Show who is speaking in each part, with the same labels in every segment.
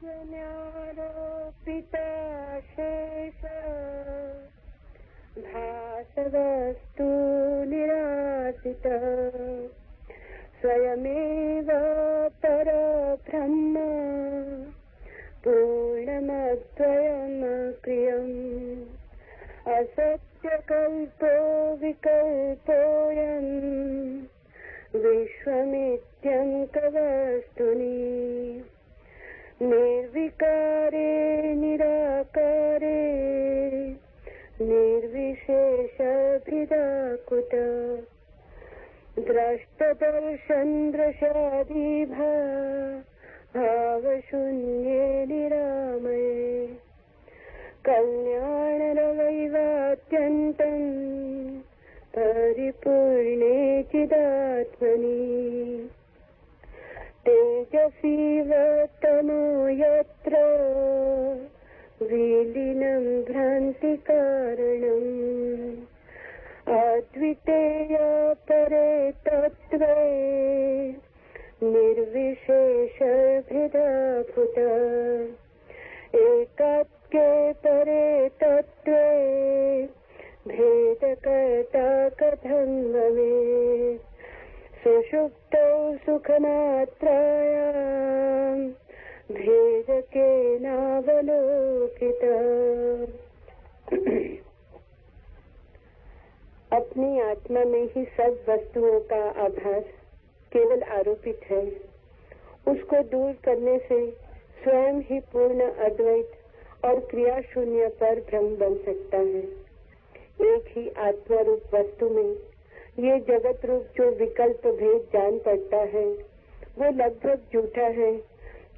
Speaker 1: न्यारोपिताशेष भासवस्तु निरासित स्वयमेव परब्रह्म पूर्णमद्वयमक्रियम् असत्यकल्पो विकल्पोऽयम् विश्वमित्यङ्कवस्तुनि निर्विकारे निराकारे निर्विशेषभिदाकुत द्रष्टदर्शनदृशादिभावशून्ये निरामये कल्याणरवैवात्यन्तम् परिपूर्णे चिदात्मनि तेजसीवतमो यत्र विलीनं भ्रान्तिकारणम् अद्वितीय परे तत्त्वे निर्विशेषभेदाभूत एकात्मे परे तत्त्वे भेदकर्ता कथं भवेत् सुषुप्तौ सुखमात्रायां भेदकेनावलोकितम्। अपनी आत्मा में ही सब वस्तुओं का आभास केवल आरोपित है। उसको दूर करने से स्वयं ही पूर्ण अद्वैत और क्रिया शून्य पर ब्रह्म बन सकता है। एक ही आत्मा रूप वस्तु में ये जगत रूप जो विकल्प भेद जान पड़ता है वो लगभग झूठा है,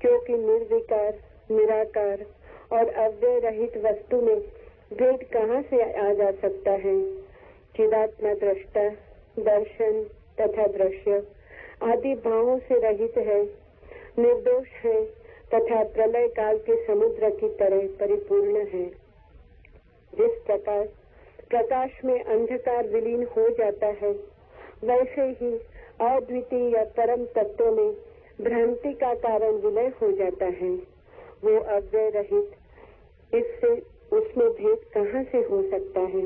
Speaker 1: क्योंकि निर्विकार निराकार और अव्यय रहित वस्तु में भेद कहाँ से आ जा सकता है। चिदात्मा दृष्टा दर्शन तथा दृश्य आदि भावों से रहित है, निर्दोष है तथा प्रलय काल के समुद्र की तरह परिपूर्ण है। जिस प्रकार प्रकाश में अंधकार विलीन हो जाता है, वैसे ही अद्वितीय परम तत्व में भ्रांति का कारण विलय हो जाता है। वो अव्यय रहित, इससे उसमें भेद कहाँ से हो सकता है।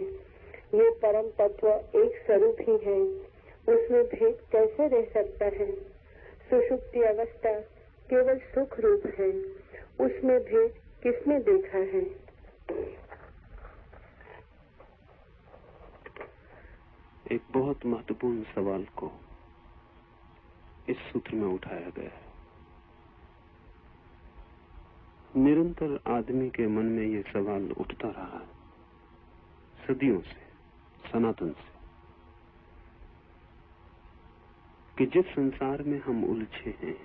Speaker 1: ये परम तत्व एक स्वरूप ही है, उसमें भेद कैसे रह सकता है। सुषुप्ति अवस्था केवल सुख रूप है, उसमें भेद किसने देखा है।
Speaker 2: एक बहुत महत्वपूर्ण सवाल को इस सूत्र में उठाया गया है। निरंतर आदमी के मन में ये सवाल उठता रहा है, सदियों से, सनातन से, कि जिस संसार में हम उलझे हैं,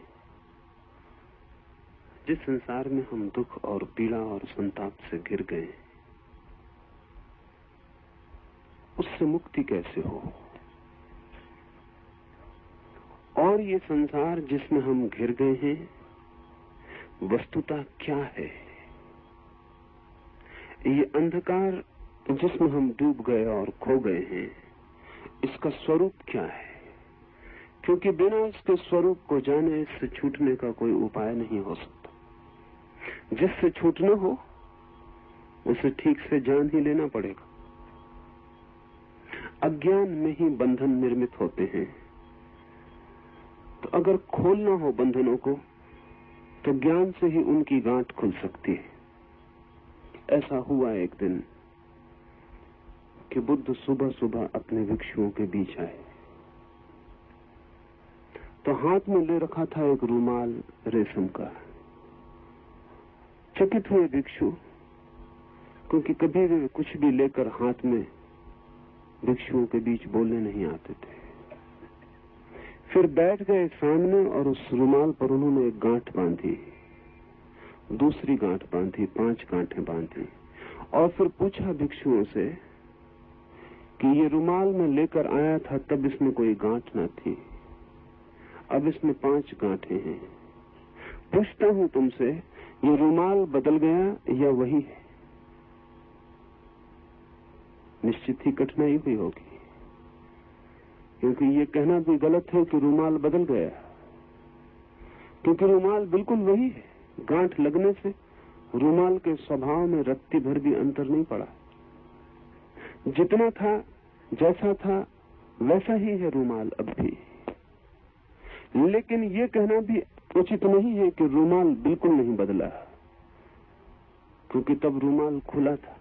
Speaker 2: जिस संसार में हम दुख और पीड़ा और संताप से घिर गए हैं, उससे मुक्ति कैसे हो। और ये संसार जिसमें हम घिर गए हैं वस्तुतः क्या है। ये अंधकार जिसमें हम डूब गए और खो गए हैं, इसका स्वरूप क्या है। क्योंकि बिना इसके स्वरूप को जाने इससे छूटने का कोई उपाय नहीं हो सकता। जिससे छूटना हो उसे ठीक से जान ही लेना पड़ेगा। अज्ञान में ही बंधन निर्मित होते हैं, तो अगर खोलना हो बंधनों को तो ज्ञान से ही उनकी गांठ खुल सकती है। ऐसा हुआ एक दिन कि बुद्ध सुबह सुबह अपने भिक्षुओं के बीच आए, तो हाथ में ले रखा था एक रुमाल रेशम का। चकित हुए भिक्षु, क्योंकि कभी वे कुछ भी लेकर हाथ में भिक्षुओं के बीच बोलने नहीं आते थे। फिर बैठ गए सामने और उस रुमाल पर उन्होंने एक गांठ बांधी, दूसरी गांठ बांधी, 5 गांठें बांधी, और फिर पूछा भिक्षुओं से कि ये रुमाल मैं लेकर आया था तब इसमें कोई गांठ न थी, अब इसमें 5 गांठें हैं। पूछता हूं तुमसे, ये रुमाल बदल गया या वही है। निश्चित ही कठिनाई हुई होगी, क्योंकि ये कहना भी गलत है कि रुमाल बदल गया, क्योंकि रुमाल बिल्कुल वही है। गांठ लगने से रुमाल के स्वभाव में रत्ती भर भी अंतर नहीं पड़ा। जितना था, जैसा था, वैसा ही है रुमाल अब भी। लेकिन ये कहना भी उचित नहीं है कि रुमाल बिल्कुल नहीं बदला, क्योंकि तब रुमाल खुला था,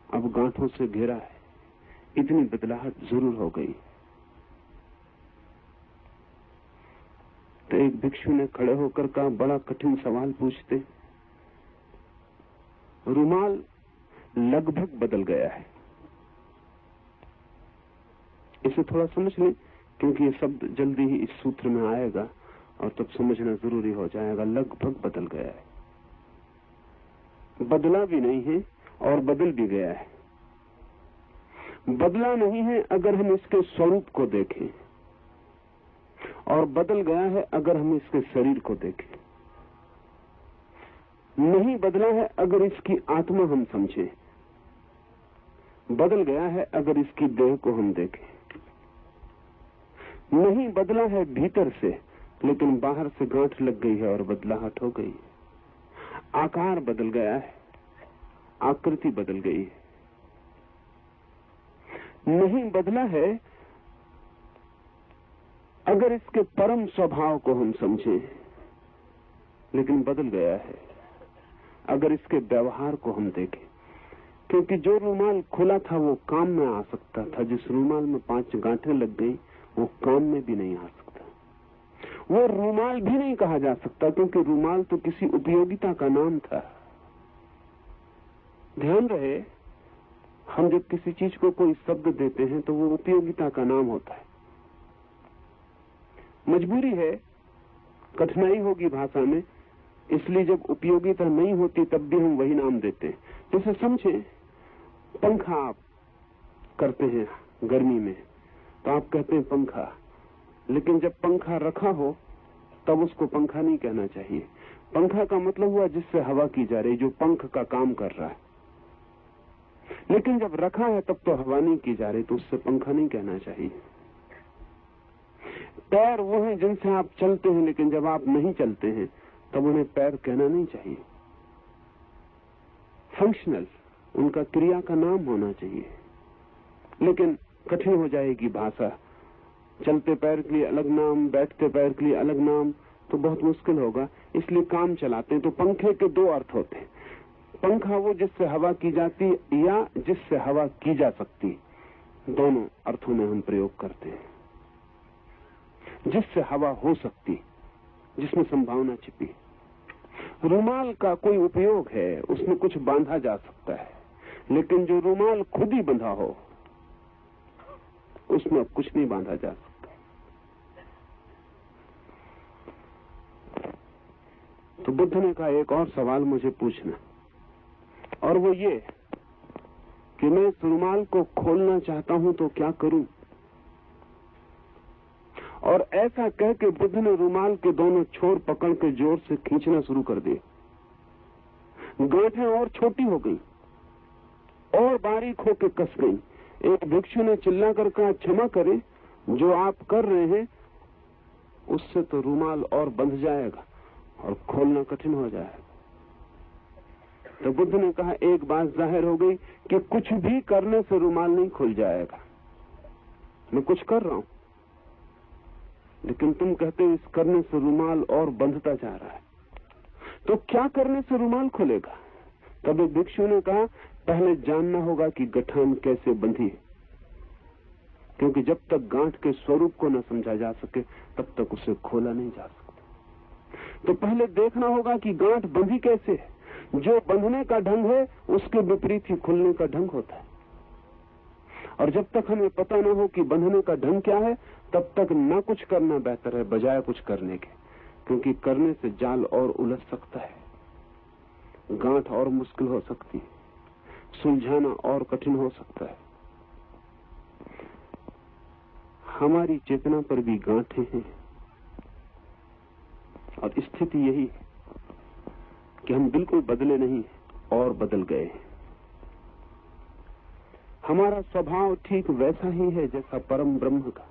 Speaker 2: अब गांठों से घेरा है। इतनी बदलाहट जरूर हो गई। तो एक भिक्षु ने खड़े होकर कहा, बड़ा कठिन सवाल पूछते। रुमाल लगभग बदल गया है। इसे थोड़ा समझ लें, क्योंकि ये शब्द जल्दी ही इस सूत्र में आएगा और तब समझना जरूरी हो जाएगा। लगभग बदल गया है, बदला भी नहीं है और बदल भी गया है। बदला नहीं है अगर हम इसके स्वरूप को देखें, और बदल गया है अगर हम इसके शरीर को देखें। नहीं बदला है अगर इसकी आत्मा हम समझें, बदल गया है अगर इसकी देह को हम देखें। नहीं बदला है भीतर से, लेकिन बाहर से गांठ लग गई है और बदलाहट हो गई। आकार बदल गया है, आकृति बदल गई है। नहीं बदला है अगर इसके परम स्वभाव को हम समझें, लेकिन बदल गया है अगर इसके व्यवहार को हम देखें। क्योंकि जो रुमाल खुला था वो काम में आ सकता था, जिस रुमाल में 5 गांठें लग गई वो काम में भी नहीं आ सकता। वो रुमाल भी नहीं कहा जा सकता, क्योंकि रुमाल तो किसी उपयोगिता का नाम था। ध्यान रहे, हम जब किसी चीज को कोई शब्द देते हैं तो वो उपयोगिता का नाम होता है। मजबूरी है, कठिनाई होगी भाषा में, इसलिए जब उपयोगिता नहीं होती तब भी हम वही नाम देते हैं। जैसे समझे, पंखा आप करते हैं गर्मी में तो आप कहते हैं पंखा, लेकिन जब पंखा रखा हो तब उसको पंखा नहीं कहना चाहिए। पंखा का मतलब हुआ जिससे हवा की जा रही, जो पंख का काम कर रहा है। लेकिन जब रखा है तब तो हवा नहीं की जा रही, तो उससे पंखा नहीं कहना चाहिए। पैर वो हैं जिनसे आप चलते हैं, लेकिन जब आप नहीं चलते हैं तब उन्हें पैर कहना नहीं चाहिए। फंक्शनल, उनका क्रिया का नाम होना चाहिए। लेकिन कठिन हो जाएगी भाषा, चलते पैर के लिए अलग नाम, बैठते पैर के लिए अलग नाम, तो बहुत मुश्किल होगा। इसलिए काम चलाते हैं। तो पंखे के 2 अर्थ होते हैं। पंखा वो जिससे हवा की जाती या जिससे हवा की जा सकती, दोनों अर्थों में हम प्रयोग करते हैं। जिससे हवा हो सकती, जिसमें संभावना छिपी। रुमाल का कोई उपयोग है, उसमें कुछ बांधा जा सकता है, लेकिन जो रुमाल खुद ही बंधा हो उसमें अब कुछ नहीं बांधा जा सकता। तो बुद्ध ने कहा, एक और सवाल मुझे पूछना, और वो ये कि मैं इस रुमाल को खोलना चाहता हूं तो क्या करूं? और ऐसा कह के बुद्ध ने रुमाल के दोनों छोर पकड़ के जोर से खींचना शुरू कर दिए। गांठें और छोटी हो गई और बारीक होकर कस गई। एक भिक्षु ने चिल्ला कर कहा, क्षमा करें, जो आप कर रहे हैं उससे तो रुमाल और बंध जाएगा और खोलना कठिन हो जाएगा। तो बुद्ध ने कहा, एक बात जाहिर हो गई कि कुछ भी करने से रुमाल नहीं खुल जाएगा। मैं कुछ कर रहा हूं, लेकिन तुम कहते हो इस करने से रुमाल और बंधता जा रहा है, तो क्या करने से रुमाल खुलेगा? तब एक भिक्षु ने कहा, पहले जानना होगा कि गठान कैसे बंधी है, क्योंकि जब तक गांठ के स्वरूप को न समझा जा सके तब तक उसे खोला नहीं जा सकता। तो पहले देखना होगा कि गांठ बंधी कैसे है। जो बंधने का ढंग है उसके विपरीत ही खुलने का ढंग होता है। और जब तक हमें पता न हो कि बंधने का ढंग क्या है, तब तक न कुछ करना बेहतर है बजाय कुछ करने के, क्योंकि करने से जाल और उलझ सकता है, गांठ और मुश्किल हो सकती है, सुलझाना और कठिन हो सकता है। हमारी चेतना पर भी गांठें हैं, और स्थिति यही है कि हम बिल्कुल बदले नहीं और बदल गए हैं। हमारा स्वभाव ठीक वैसा ही है जैसा परम ब्रह्म का,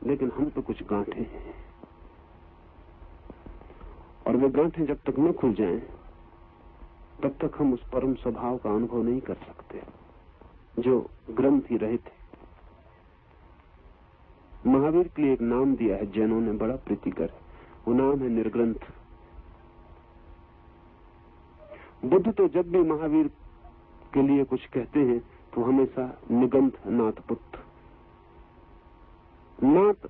Speaker 2: लेकिन हम तो कुछ गांठे हैं। और वे गांठें जब तक न खुल जाएं, तब तक हम उस परम स्वभाव का अनुभव नहीं कर सकते जो ग्रंथि रहित है। महावीर के लिए एक नाम दिया है जैनों ने, बड़ा प्रीतिकर, वो नाम है निर्ग्रंथ। बुद्ध तो जब भी महावीर के लिए कुछ कहते हैं तो हमेशा निगंथ नाथ पुत्र, नाथ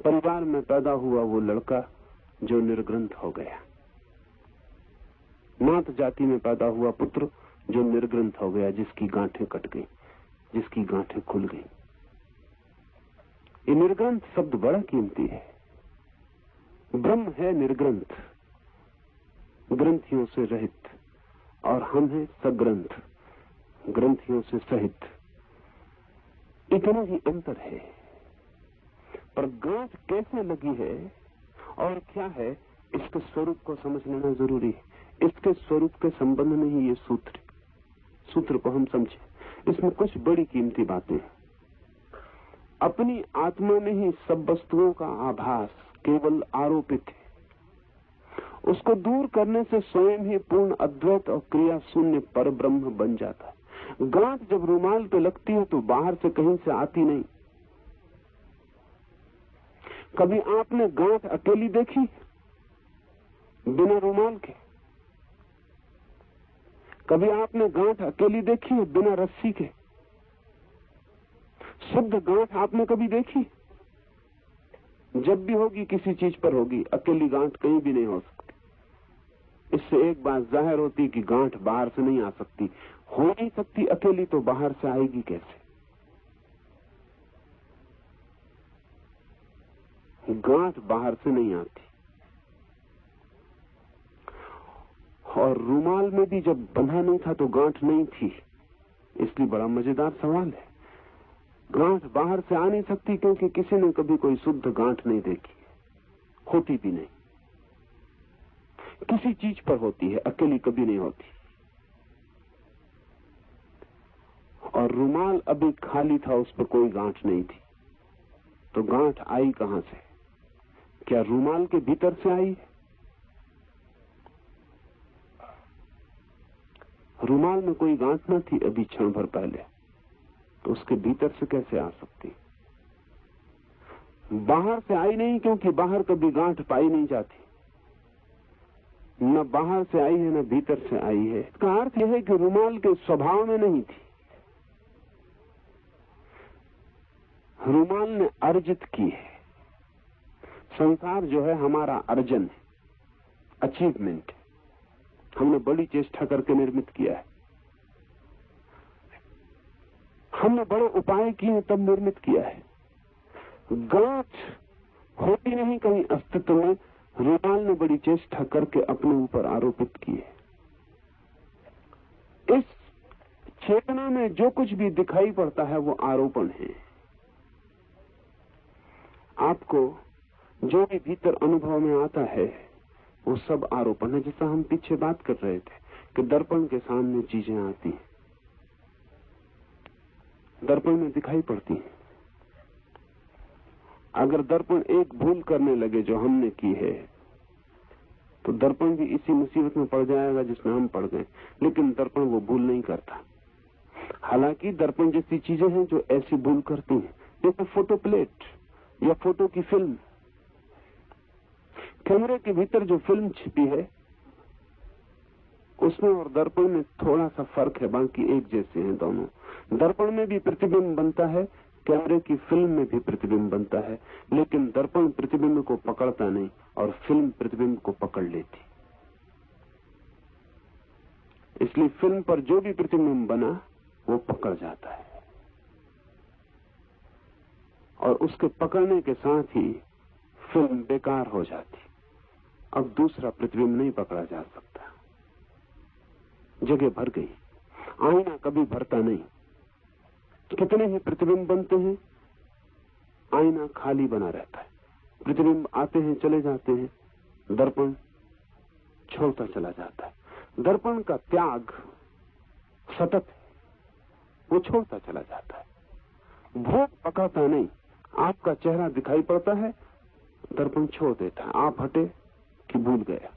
Speaker 2: परिवार में पैदा हुआ वो लड़का जो निर्ग्रंथ हो गया, नाथ जाति में पैदा हुआ पुत्र जो निर्ग्रंथ हो गया, जिसकी गांठें कट गई, जिसकी गांठें खुल गई। ये निर्ग्रंथ शब्द बड़ा कीमती है। ब्रह्म है निर्ग्रंथ, ग्रंथियों से रहित, और हम हैं सग्रंथ, ग्रंथियों से सहित। इतना ही अंतर है। पर गांठ कैसे लगी है और क्या है, इसके स्वरूप को समझ लेना जरूरी है। इसके स्वरूप के संबंध में ही ये सूत्र को हम समझें। इसमें कुछ बड़ी कीमती बातें हैं। अपनी आत्मा में ही सब वस्तुओं का आभास केवल आरोपित है। उसको दूर करने से स्वयं ही पूर्ण अद्वैत और क्रिया शून्य पर ब्रह्म बन जाता है। गांठ जब रुमाल पे लगती है तो बाहर से कहीं से आती नहीं। कभी आपने गांठ अकेली देखी बिना रुमाल के? कभी आपने गांठ अकेली देखी है बिना रस्सी के? शुद्ध गांठ आपने कभी देखी? जब भी होगी किसी चीज पर होगी, अकेली गांठ कहीं भी नहीं हो सकती। इससे एक बात जाहिर होती कि गांठ बाहर से नहीं आ सकती। हो नहीं सकती अकेली तो बाहर से आएगी कैसे? गांठ बाहर से नहीं आती। और रुमाल में भी जब बंधा नहीं था तो गांठ नहीं थी। इसलिए बड़ा मजेदार सवाल है। गांठ बाहर से आ नहीं सकती क्योंकि किसी ने कभी कोई शुद्ध गांठ नहीं देखी, होती भी नहीं। किसी चीज पर होती है, अकेली कभी नहीं होती। और रुमाल अभी खाली था, उस पर कोई गांठ नहीं थी, तो गांठ आई कहां से? क्या रुमाल के भीतर से आई? रुमाल में कोई गांठ न थी अभी क्षण भर पहले, तो उसके भीतर से कैसे आ सकती? बाहर से आई नहीं, क्योंकि बाहर कभी गांठ पाई नहीं जाती। न बाहर से आई है न भीतर से आई है। इसका अर्थ यह है कि रुमाल के स्वभाव में नहीं थी। रुमाल ने अर्जित की है। संसार जो है हमारा अर्जन है, अचीवमेंट। हमने बड़ी चेष्टा करके निर्मित किया है। हमने बड़े उपाय किए तब निर्मित किया है। गांठ होती नहीं कहीं अस्तित्व में, रुमाल ने बड़ी चेष्टा करके अपने ऊपर आरोपित की है। इस चेतना में जो कुछ भी दिखाई पड़ता है वो आरोपण है। आपको जो भी भीतर अनुभव में आता है वो सब आरोपण है। जैसा हम पीछे बात कर रहे थे कि दर्पण के सामने चीजें आती हैं, दर्पण में दिखाई पड़ती हैं। अगर दर्पण एक भूल करने लगे जो हमने की है तो दर्पण भी इसी मुसीबत में पड़ जाएगा जिसमें हम पड़ गए। लेकिन दर्पण वो भूल नहीं करता। हालांकि दर्पण जैसी चीजें हैं जो ऐसी भूल करती हैं, जैसे फोटो प्लेट या फोटो की फिल्म। कैमरे के भीतर जो फिल्म छिपी है उसमें और दर्पण में थोड़ा सा फर्क है, बाकी एक जैसे हैं दोनों। दर्पण में भी प्रतिबिंब बनता है, कैमरे की फिल्म में भी प्रतिबिंब बनता है, लेकिन दर्पण प्रतिबिंब को पकड़ता नहीं और फिल्म प्रतिबिंब को पकड़ लेती। इसलिए फिल्म पर जो भी प्रतिबिंब बना वो पकड़ जाता है और उसके पकड़ने के साथ ही फिल्म बेकार हो जाती। अब दूसरा प्रतिबिंब नहीं पकड़ा जा सकता, जगह भर गई। आईना कभी भरता नहीं। कितने ही प्रतिबिंब बनते हैं, आईना खाली बना रहता है। प्रतिबिंब आते हैं चले जाते हैं, दर्पण छोड़ता चला जाता है। दर्पण का त्याग सतत है, वो छोड़ता चला जाता है। भोग पकड़ता नहीं। आपका चेहरा दिखाई पड़ता है, दर्पण छोड़ देता है। आप हटे कि भूल गया।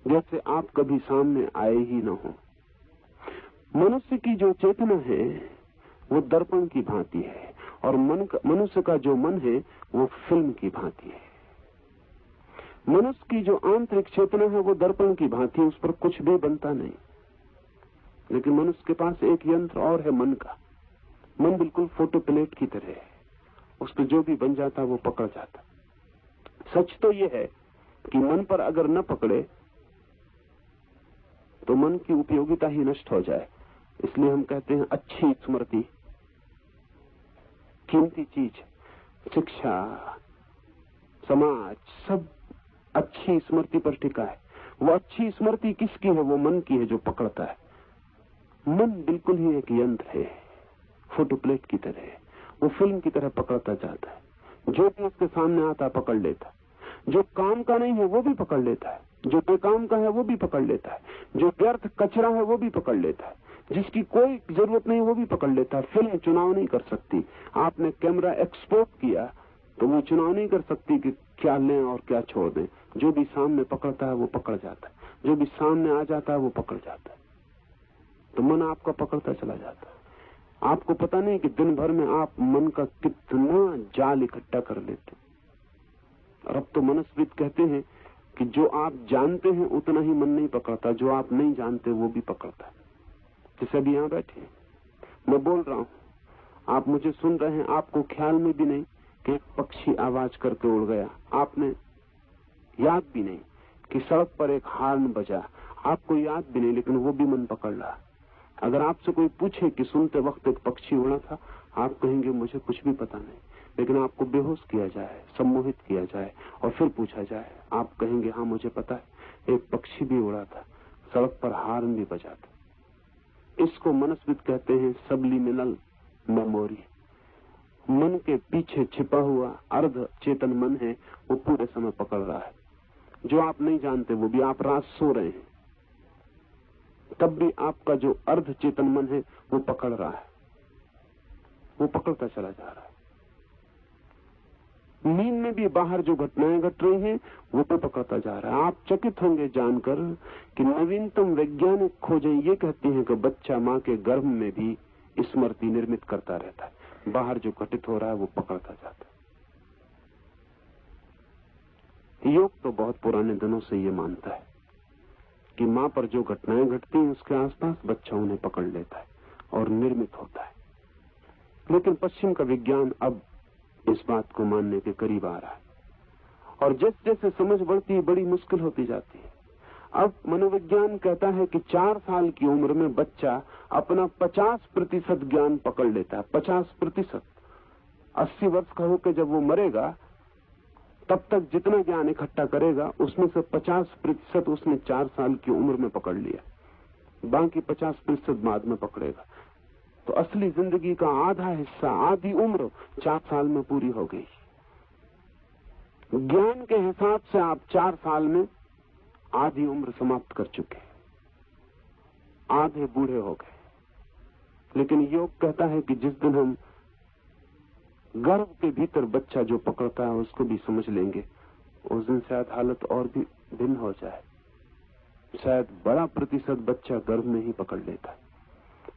Speaker 2: जैसे आप कभी सामने आए ही न हो। मनुष्य की जो चेतना है वो दर्पण की भांति है, और मनुष्य का जो मन है वो फिल्म की भांति है। मनुष्य की जो आंतरिक चेतना है वो दर्पण की भांति है, उस पर कुछ भी बनता नहीं। लेकिन मनुष्य के पास एक यंत्र और है, मन का। मन बिल्कुल फोटो प्लेट की तरह है, उस पर जो भी बन जाता वो पकड़ जाता। सच तो ये है कि मन पर अगर न पकड़े तो मन की उपयोगिता ही नष्ट हो जाए। इसलिए हम कहते हैं अच्छी स्मृति कीमती चीज। शिक्षा, समाज, सब अच्छी स्मृति पर टिका है। वो अच्छी स्मृति किसकी है? वो मन की है जो पकड़ता है। मन बिल्कुल ही एक यंत्र है, फोटो प्लेट की तरह है। वो फिल्म की तरह पकड़ता जाता है। जो भी उसके सामने आता पकड़ लेता। जो काम का नहीं है वो भी पकड़ लेता है, जो बेकाम का है वो भी पकड़ लेता है, जो व्यर्थ कचरा है वो भी पकड़ लेता है, जिसकी कोई जरूरत नहीं वो भी पकड़ लेता है। फिल्म चुनाव नहीं कर सकती। आपने कैमरा एक्सपोर्ट किया तो वो चुनाव नहीं कर सकती कि क्या लें और क्या छोड़ दें। जो भी सामने पकड़ता है वो पकड़ जाता है, जो भी सामने आ जाता है वो पकड़ जाता है। तो मन आपका पकड़ता चला जाता है। आपको पता नहीं कि दिन भर में आप मन का कितना जाल इकट्ठा कर लेते। और अब तो मनस्विद कहते हैं कि जो आप जानते हैं उतना ही मन नहीं पकड़ता, जो आप नहीं जानते वो भी पकड़ता है। जैसे अभी यहां बैठे मैं बोल रहा हूं, आप मुझे सुन रहे हैं, आपको ख्याल में भी नहीं कि एक पक्षी आवाज करके उड़ गया, आपने याद भी नहीं कि सड़क पर एक हॉर्न बजा, आपको याद भी नहीं, लेकिन वो भी मन पकड़ रहा। अगर आपसे कोई पूछे कि सुनते वक्त एक पक्षी उड़ा था, आप कहेंगे मुझे कुछ भी पता नहीं। लेकिन आपको बेहोश किया जाए, सम्मोहित किया जाए और फिर पूछा जाए, आप कहेंगे हाँ मुझे पता है, एक पक्षी भी उड़ा था, सड़क पर हॉर्न भी बजा था। इसको मनस्विद कहते हैं सबलिमिनल मेमोरी। मन के पीछे छिपा हुआ अर्ध चेतन मन है, वो पूरे समय पकड़ रहा है। जो आप नहीं जानते वो भी, आप रात सो रहे हैं तब भी आपका जो अर्ध चेतन मन है वो पकड़ रहा है, वो पकड़ता चला जा रहा है। नींद में भी बाहर जो घटनाएं घट रही हैं वो तो पकड़ता जा रहा है। आप चकित होंगे जानकर कि नवीनतम वैज्ञानिक खोजें ये कहती हैं कि बच्चा मां के गर्भ में भी स्मृति निर्मित करता रहता है। बाहर जो घटित हो रहा है वो पकड़ता जाता है। योग तो बहुत पुराने दिनों से ये मानता है कि मां पर जो घटनाएं घटती हैं उसके आसपास बच्चा उन्हें पकड़ लेता है और निर्मित होता है। लेकिन पश्चिम का विज्ञान अब इस बात को मानने के करीब आ रहा है, और जैसे जैसे समझ बढ़ती है बड़ी मुश्किल होती जाती है। अब मनोविज्ञान कहता है कि 4 साल की उम्र में बच्चा अपना 50% ज्ञान पकड़ लेता है। 50%। 80 वर्ष का होकर जब वो मरेगा तब तक जितना ज्ञान इकट्ठा करेगा उसमें से 50% उसने 4 साल की उम्र में पकड़ लिया, बाकी 50% बाद में पकड़ेगा। तो असली जिंदगी का आधा हिस्सा, आधी उम्र 4 साल में पूरी हो गई। ज्ञान के हिसाब से आप 4 साल में आधी उम्र समाप्त कर चुके, आधे बूढ़े हो गए। लेकिन योग कहता है कि जिस दिन हम गर्भ के भीतर बच्चा जो पकड़ता है उसको भी समझ लेंगे, उस दिन शायद हालत और भी भिन्न हो जाए। शायद बड़ा प्रतिशत बच्चा गर्भ में ही पकड़ लेता है।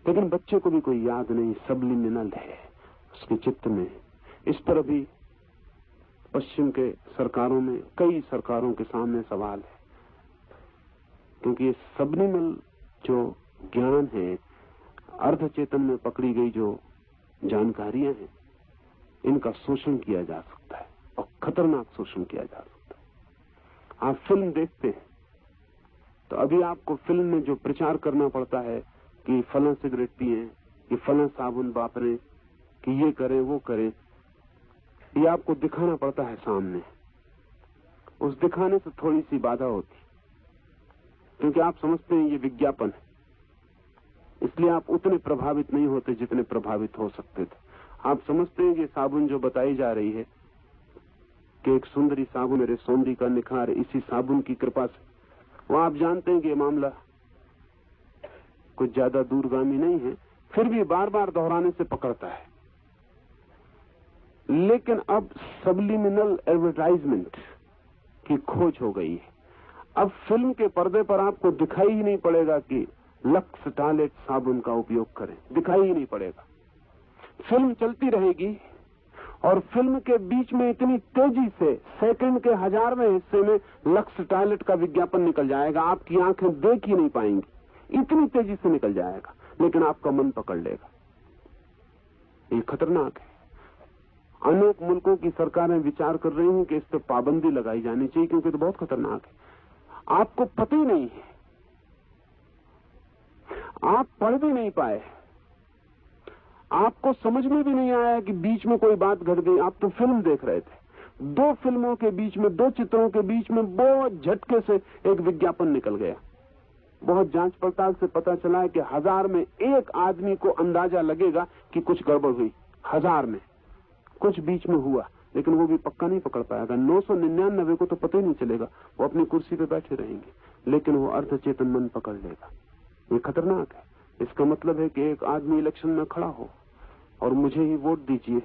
Speaker 2: लेकिन बच्चे को भी कोई याद नहीं, सबलिमिनल है उसके चित्त में। इस पर अभी पश्चिम के सरकारों में, कई सरकारों के सामने सवाल है, क्योंकि ये सबलिमिनल जो ज्ञान है, अर्ध चेतन में पकड़ी गई जो जानकारियां हैं, इनका शोषण किया जा सकता है और खतरनाक शोषण किया जा सकता है। आप फिल्म देखते हैं तो अभी आपको फिल्म में जो प्रचार करना पड़ता है कि फला सिगरेट पिए, कि फला साबुन वापरें, कि ये करें वो करें, ये आपको दिखाना पड़ता है सामने। उस दिखाने से थोड़ी सी बाधा होती, क्योंकि आप समझते हैं ये विज्ञापन है, इसलिए आप उतने प्रभावित नहीं होते जितने प्रभावित हो सकते थे। आप समझते हैं कि साबुन जो बताई जा रही है कि एक सुंदरी साबुन, मेरे सौंदर्य का निखार इसी साबुन की कृपा से, वो आप जानते हैं कि ये मामला कुछ ज्यादा दूरगामी नहीं है, फिर भी बार बार दोहराने से पकड़ता है। लेकिन अब सबलिमिनल एडवर्टाइजमेंट की खोज हो गई है। अब फिल्म के पर्दे पर आपको दिखाई ही नहीं पड़ेगा कि लक्स टॉयलेट साबुन का उपयोग करें, दिखाई ही नहीं पड़ेगा। फिल्म चलती रहेगी और फिल्म के बीच में इतनी तेजी से सेकंड के 1000वें हिस्से में लक्स टॉयलेट का विज्ञापन निकल जाएगा, आपकी आंखें देख ही नहीं पाएंगी, इतनी तेजी से निकल जाएगा, लेकिन आपका मन पकड़ लेगा। ये खतरनाक है। अनेक मुल्कों की सरकारें विचार कर रही हैं कि इस पर पाबंदी लगाई जानी चाहिए, क्योंकि तो बहुत खतरनाक है। आपको पता ही नहीं है, आप पढ़ भी नहीं पाए, आपको समझ में भी नहीं आया कि बीच में कोई बात घट गई, आप तो फिल्म देख रहे थे। 2 फिल्मों के बीच में, 2 चित्रों के बीच में बहुत झटके से एक विज्ञापन निकल गया। बहुत जांच पड़ताल से पता चला है कि 1000 में 1 आदमी को अंदाजा लगेगा कि कुछ गड़बड़ हुई। 1000 में कुछ बीच में हुआ, लेकिन वो भी पक्का नहीं पकड़ पाएगा। 999 को तो पता ही नहीं चलेगा, वो अपनी कुर्सी पे बैठे रहेंगे, लेकिन वो अर्धचेतन मन पकड़ लेगा। ये खतरनाक है। इसका मतलब है कि एक आदमी इलेक्शन में खड़ा हो और मुझे ही वोट दीजिए,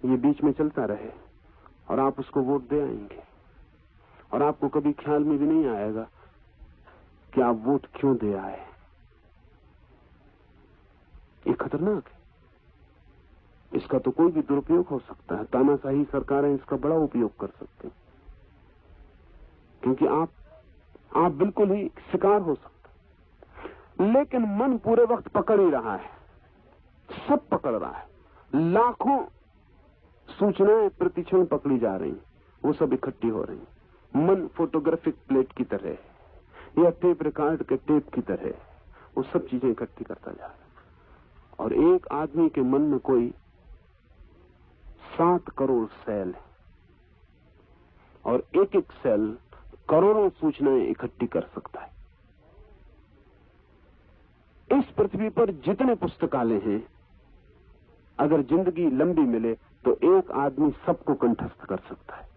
Speaker 2: ये बीच में चलता रहे और आप उसको वोट दे आएंगे और आपको कभी ख्याल में भी नहीं आएगा कि आप वोट क्यों दे आए। ये खतरनाक है। इसका तो कोई भी दुरुपयोग हो सकता है। तानाशाही सरकारें इसका बड़ा उपयोग कर सकते हैं, क्योंकि आप बिल्कुल ही शिकार हो सकते। लेकिन मन पूरे वक्त पकड़ ही रहा है, सब पकड़ रहा है। लाखों सूचनाएं प्रतिक्षण पकड़ी जा रही, वो सब इकट्ठी हो रही। मन फोटोग्राफिक प्लेट की तरह है या टेप रिकॉर्ड के टेप की तरह, वो सब चीजें इकट्ठी करता जा रहा है। और एक आदमी के मन में कोई 7 करोड़ सेल है और एक सेल करोड़ों सूचनाएं इकट्ठी कर सकता है। इस पृथ्वी पर जितने पुस्तकालय हैं, अगर जिंदगी लंबी मिले तो एक आदमी सबको कंठस्थ कर सकता है।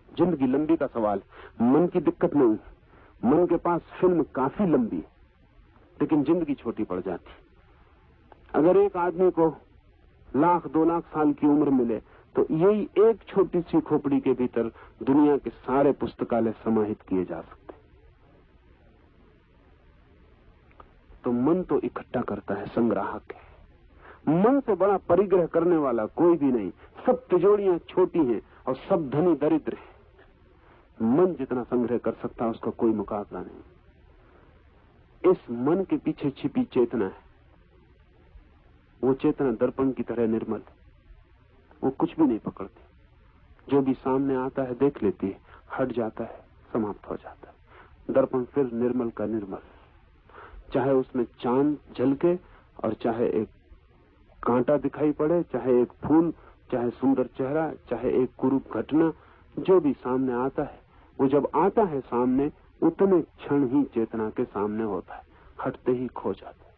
Speaker 2: जिंदगी लंबी का सवाल, मन की दिक्कत नहीं। मन के पास फिल्म काफी लंबी है, लेकिन जिंदगी छोटी पड़ जाती। अगर एक आदमी को 1,00,000-2 लाख साल की उम्र मिले तो यही एक छोटी सी खोपड़ी के भीतर दुनिया के सारे पुस्तकालय समाहित किए जा सकते। तो मन तो इकट्ठा करता है, संग्राहक है। मन से बड़ा परिग्रह करने वाला कोई भी नहीं। सब तिजोरियां छोटी हैं और सब धनी दरिद्र हैं। मन जितना संग्रह कर सकता है उसका कोई मुकाबला नहीं। इस मन के पीछे छिपी चेतना है। वो चेतना दर्पण की तरह निर्मल है, वो कुछ भी नहीं पकड़ती। जो भी सामने आता है देख लेती है, हट जाता है, समाप्त हो जाता है। दर्पण फिर निर्मल का निर्मल, चाहे उसमें चांद झलके और चाहे एक कांटा दिखाई पड़े, चाहे एक फूल, चाहे सुंदर चेहरा, चाहे एक कुरूप घटना, जो भी सामने आता है, वो जब आता है सामने उतने क्षण ही चेतना के सामने होता है, हटते ही खो जाता है।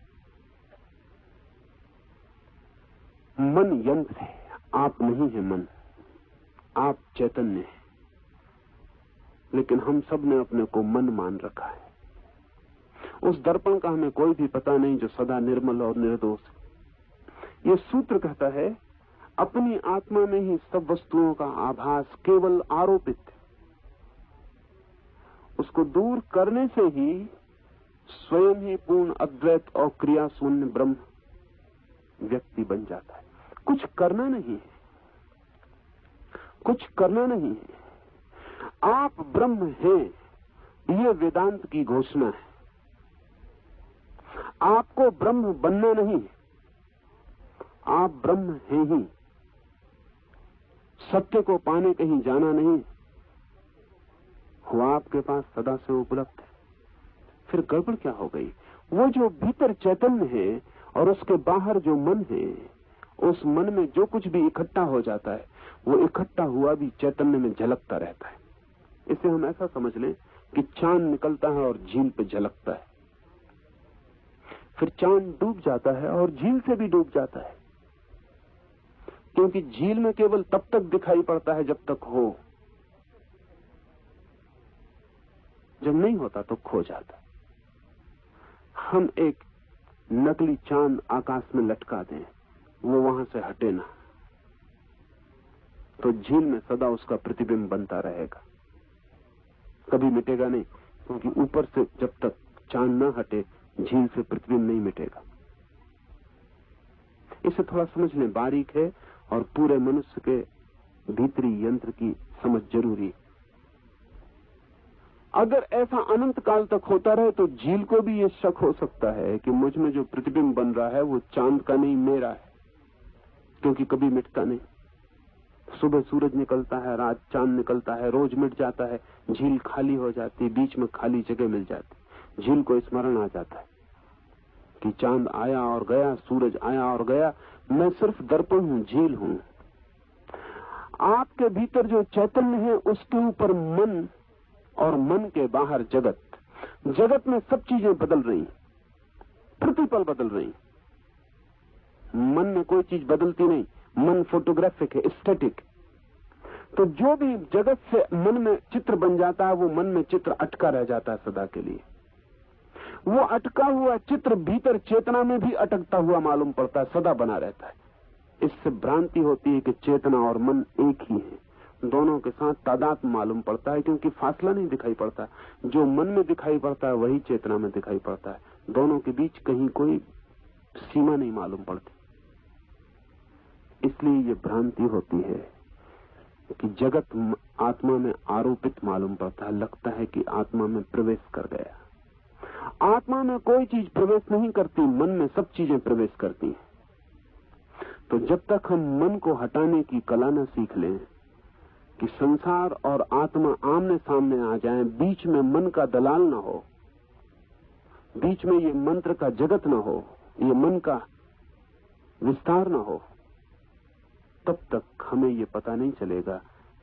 Speaker 2: मन यंत्र है, आप नहीं है मन, आप चैतन्य है। लेकिन हम सब ने अपने को मन मान रखा है। उस दर्पण का हमें कोई भी पता नहीं जो सदा निर्मल और निर्दोष है। ये सूत्र कहता है, अपनी आत्मा में ही सब वस्तुओं का आभास केवल आरोपित है। उसको दूर करने से ही स्वयं ही पूर्ण अद्वैत और क्रिया शून्य ब्रह्म व्यक्ति बन जाता है। कुछ करना नहीं है, कुछ करना नहीं है। आप ब्रह्म हैं, ये वेदांत की घोषणा है। आपको ब्रह्म बनना नहीं, आप ब्रह्म हैं ही। सत्य को पाने कहीं जाना नहीं, वो आपके पास सदा से उपलब्ध है। फिर गड़बड़ क्या हो गई? वो जो भीतर चैतन्य है और उसके बाहर जो मन है, उस मन में जो कुछ भी इकट्ठा हो जाता है, वो इकट्ठा हुआ भी चैतन्य में झलकता रहता है। इसे हम ऐसा समझ लें कि चांद निकलता है और झील पे झलकता है, फिर चांद डूब जाता है और झील से भी डूब जाता है, क्योंकि झील में केवल तब तक दिखाई पड़ता है जब तक हो, जब नहीं होता तो खो जाता। हम एक नकली चांद आकाश में लटका दें, वो वहां से हटे ना, तो झील में सदा उसका प्रतिबिंब बनता रहेगा। कभी मिटेगा नहीं, क्योंकि ऊपर से जब तक चांद न हटे झील से प्रतिबिंब नहीं मिटेगा। इसे थोड़ा समझ लें, बारीक है और पूरे मनुष्य के भीतरी यंत्र की समझ जरूरी। अगर ऐसा अनंत काल तक होता रहे तो झील को भी ये शक हो सकता है कि मुझ में जो प्रतिबिंब बन रहा है वो चांद का नहीं मेरा है, क्योंकि कभी मिटता नहीं। सुबह सूरज निकलता है, रात चांद निकलता है, रोज मिट जाता है, झील खाली हो जाती, बीच में खाली जगह मिल जाती। झील को स्मरण आ जाता है कि चांद आया और गया, सूरज आया और गया, मैं सिर्फ दर्पण हूं, झील हूं। आपके भीतर जो चैतन्य है उसके ऊपर मन, और मन के बाहर जगत। जगत में सब चीजें बदल रही, प्रतिपल बदल रही। मन में कोई चीज बदलती नहीं, मन फोटोग्राफिक है, स्टैटिक। तो जो भी जगत से मन में चित्र बन जाता है वो मन में चित्र अटका रह जाता है सदा के लिए। वो अटका हुआ चित्र भीतर चेतना में भी अटकता हुआ मालूम पड़ता है, सदा बना रहता है। इससे भ्रांति होती है कि चेतना और मन एक ही है, दोनों के साथ तादाद मालूम पड़ता है, क्योंकि फासला नहीं दिखाई पड़ता। जो मन में दिखाई पड़ता है वही चेतना में दिखाई पड़ता है, दोनों के बीच कहीं कोई सीमा नहीं मालूम पड़ती। इसलिए ये भ्रांति होती है कि जगत आत्मा में आरोपित मालूम पड़ता है, लगता है कि आत्मा में प्रवेश कर गया। आत्मा में कोई चीज प्रवेश नहीं करती, मन में सब चीजें प्रवेश करती हैं। तो जब तक हम मन को हटाने की कला न सीख लें कि संसार और आत्मा आमने सामने आ जाएं, बीच में मन का दलाल न हो, बीच में ये मंत्र का जगत न हो, ये मन का विस्तार न हो, तब तक हमें ये पता नहीं चलेगा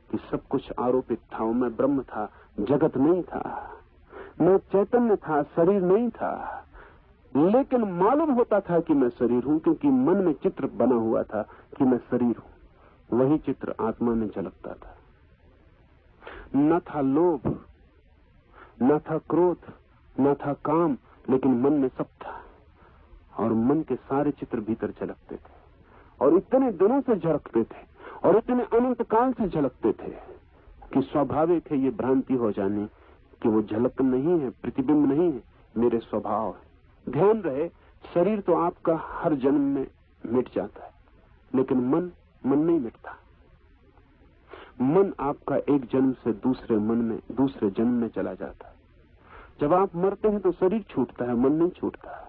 Speaker 2: कि सब कुछ आरोपित था। मैं ब्रह्म था, जगत नहीं था, मैं चैतन्य था, शरीर नहीं था। लेकिन मालूम होता था कि मैं शरीर हूं, क्योंकि मन में चित्र बना हुआ था कि मैं शरीर हूं। वही चित्र आत्मा में झलकता था। न था लोभ, न था क्रोध, न था काम, लेकिन मन में सब था। और मन के सारे चित्र भीतर झलकते थे, और इतने दिनों से झलकते थे, और इतने अनंत काल से झलकते थे कि स्वाभाविक है ये भ्रांति हो जानी कि वो झलक नहीं है, प्रतिबिंब नहीं है, मेरे स्वभाव है। ध्यान रहे, शरीर तो आपका हर जन्म में मिट जाता है, लेकिन मन नहीं मिटता। मन आपका एक जन्म से दूसरे दूसरे जन्म में चला जाता है। जब आप मरते हैं तो शरीर छूटता है, मन नहीं छूटता।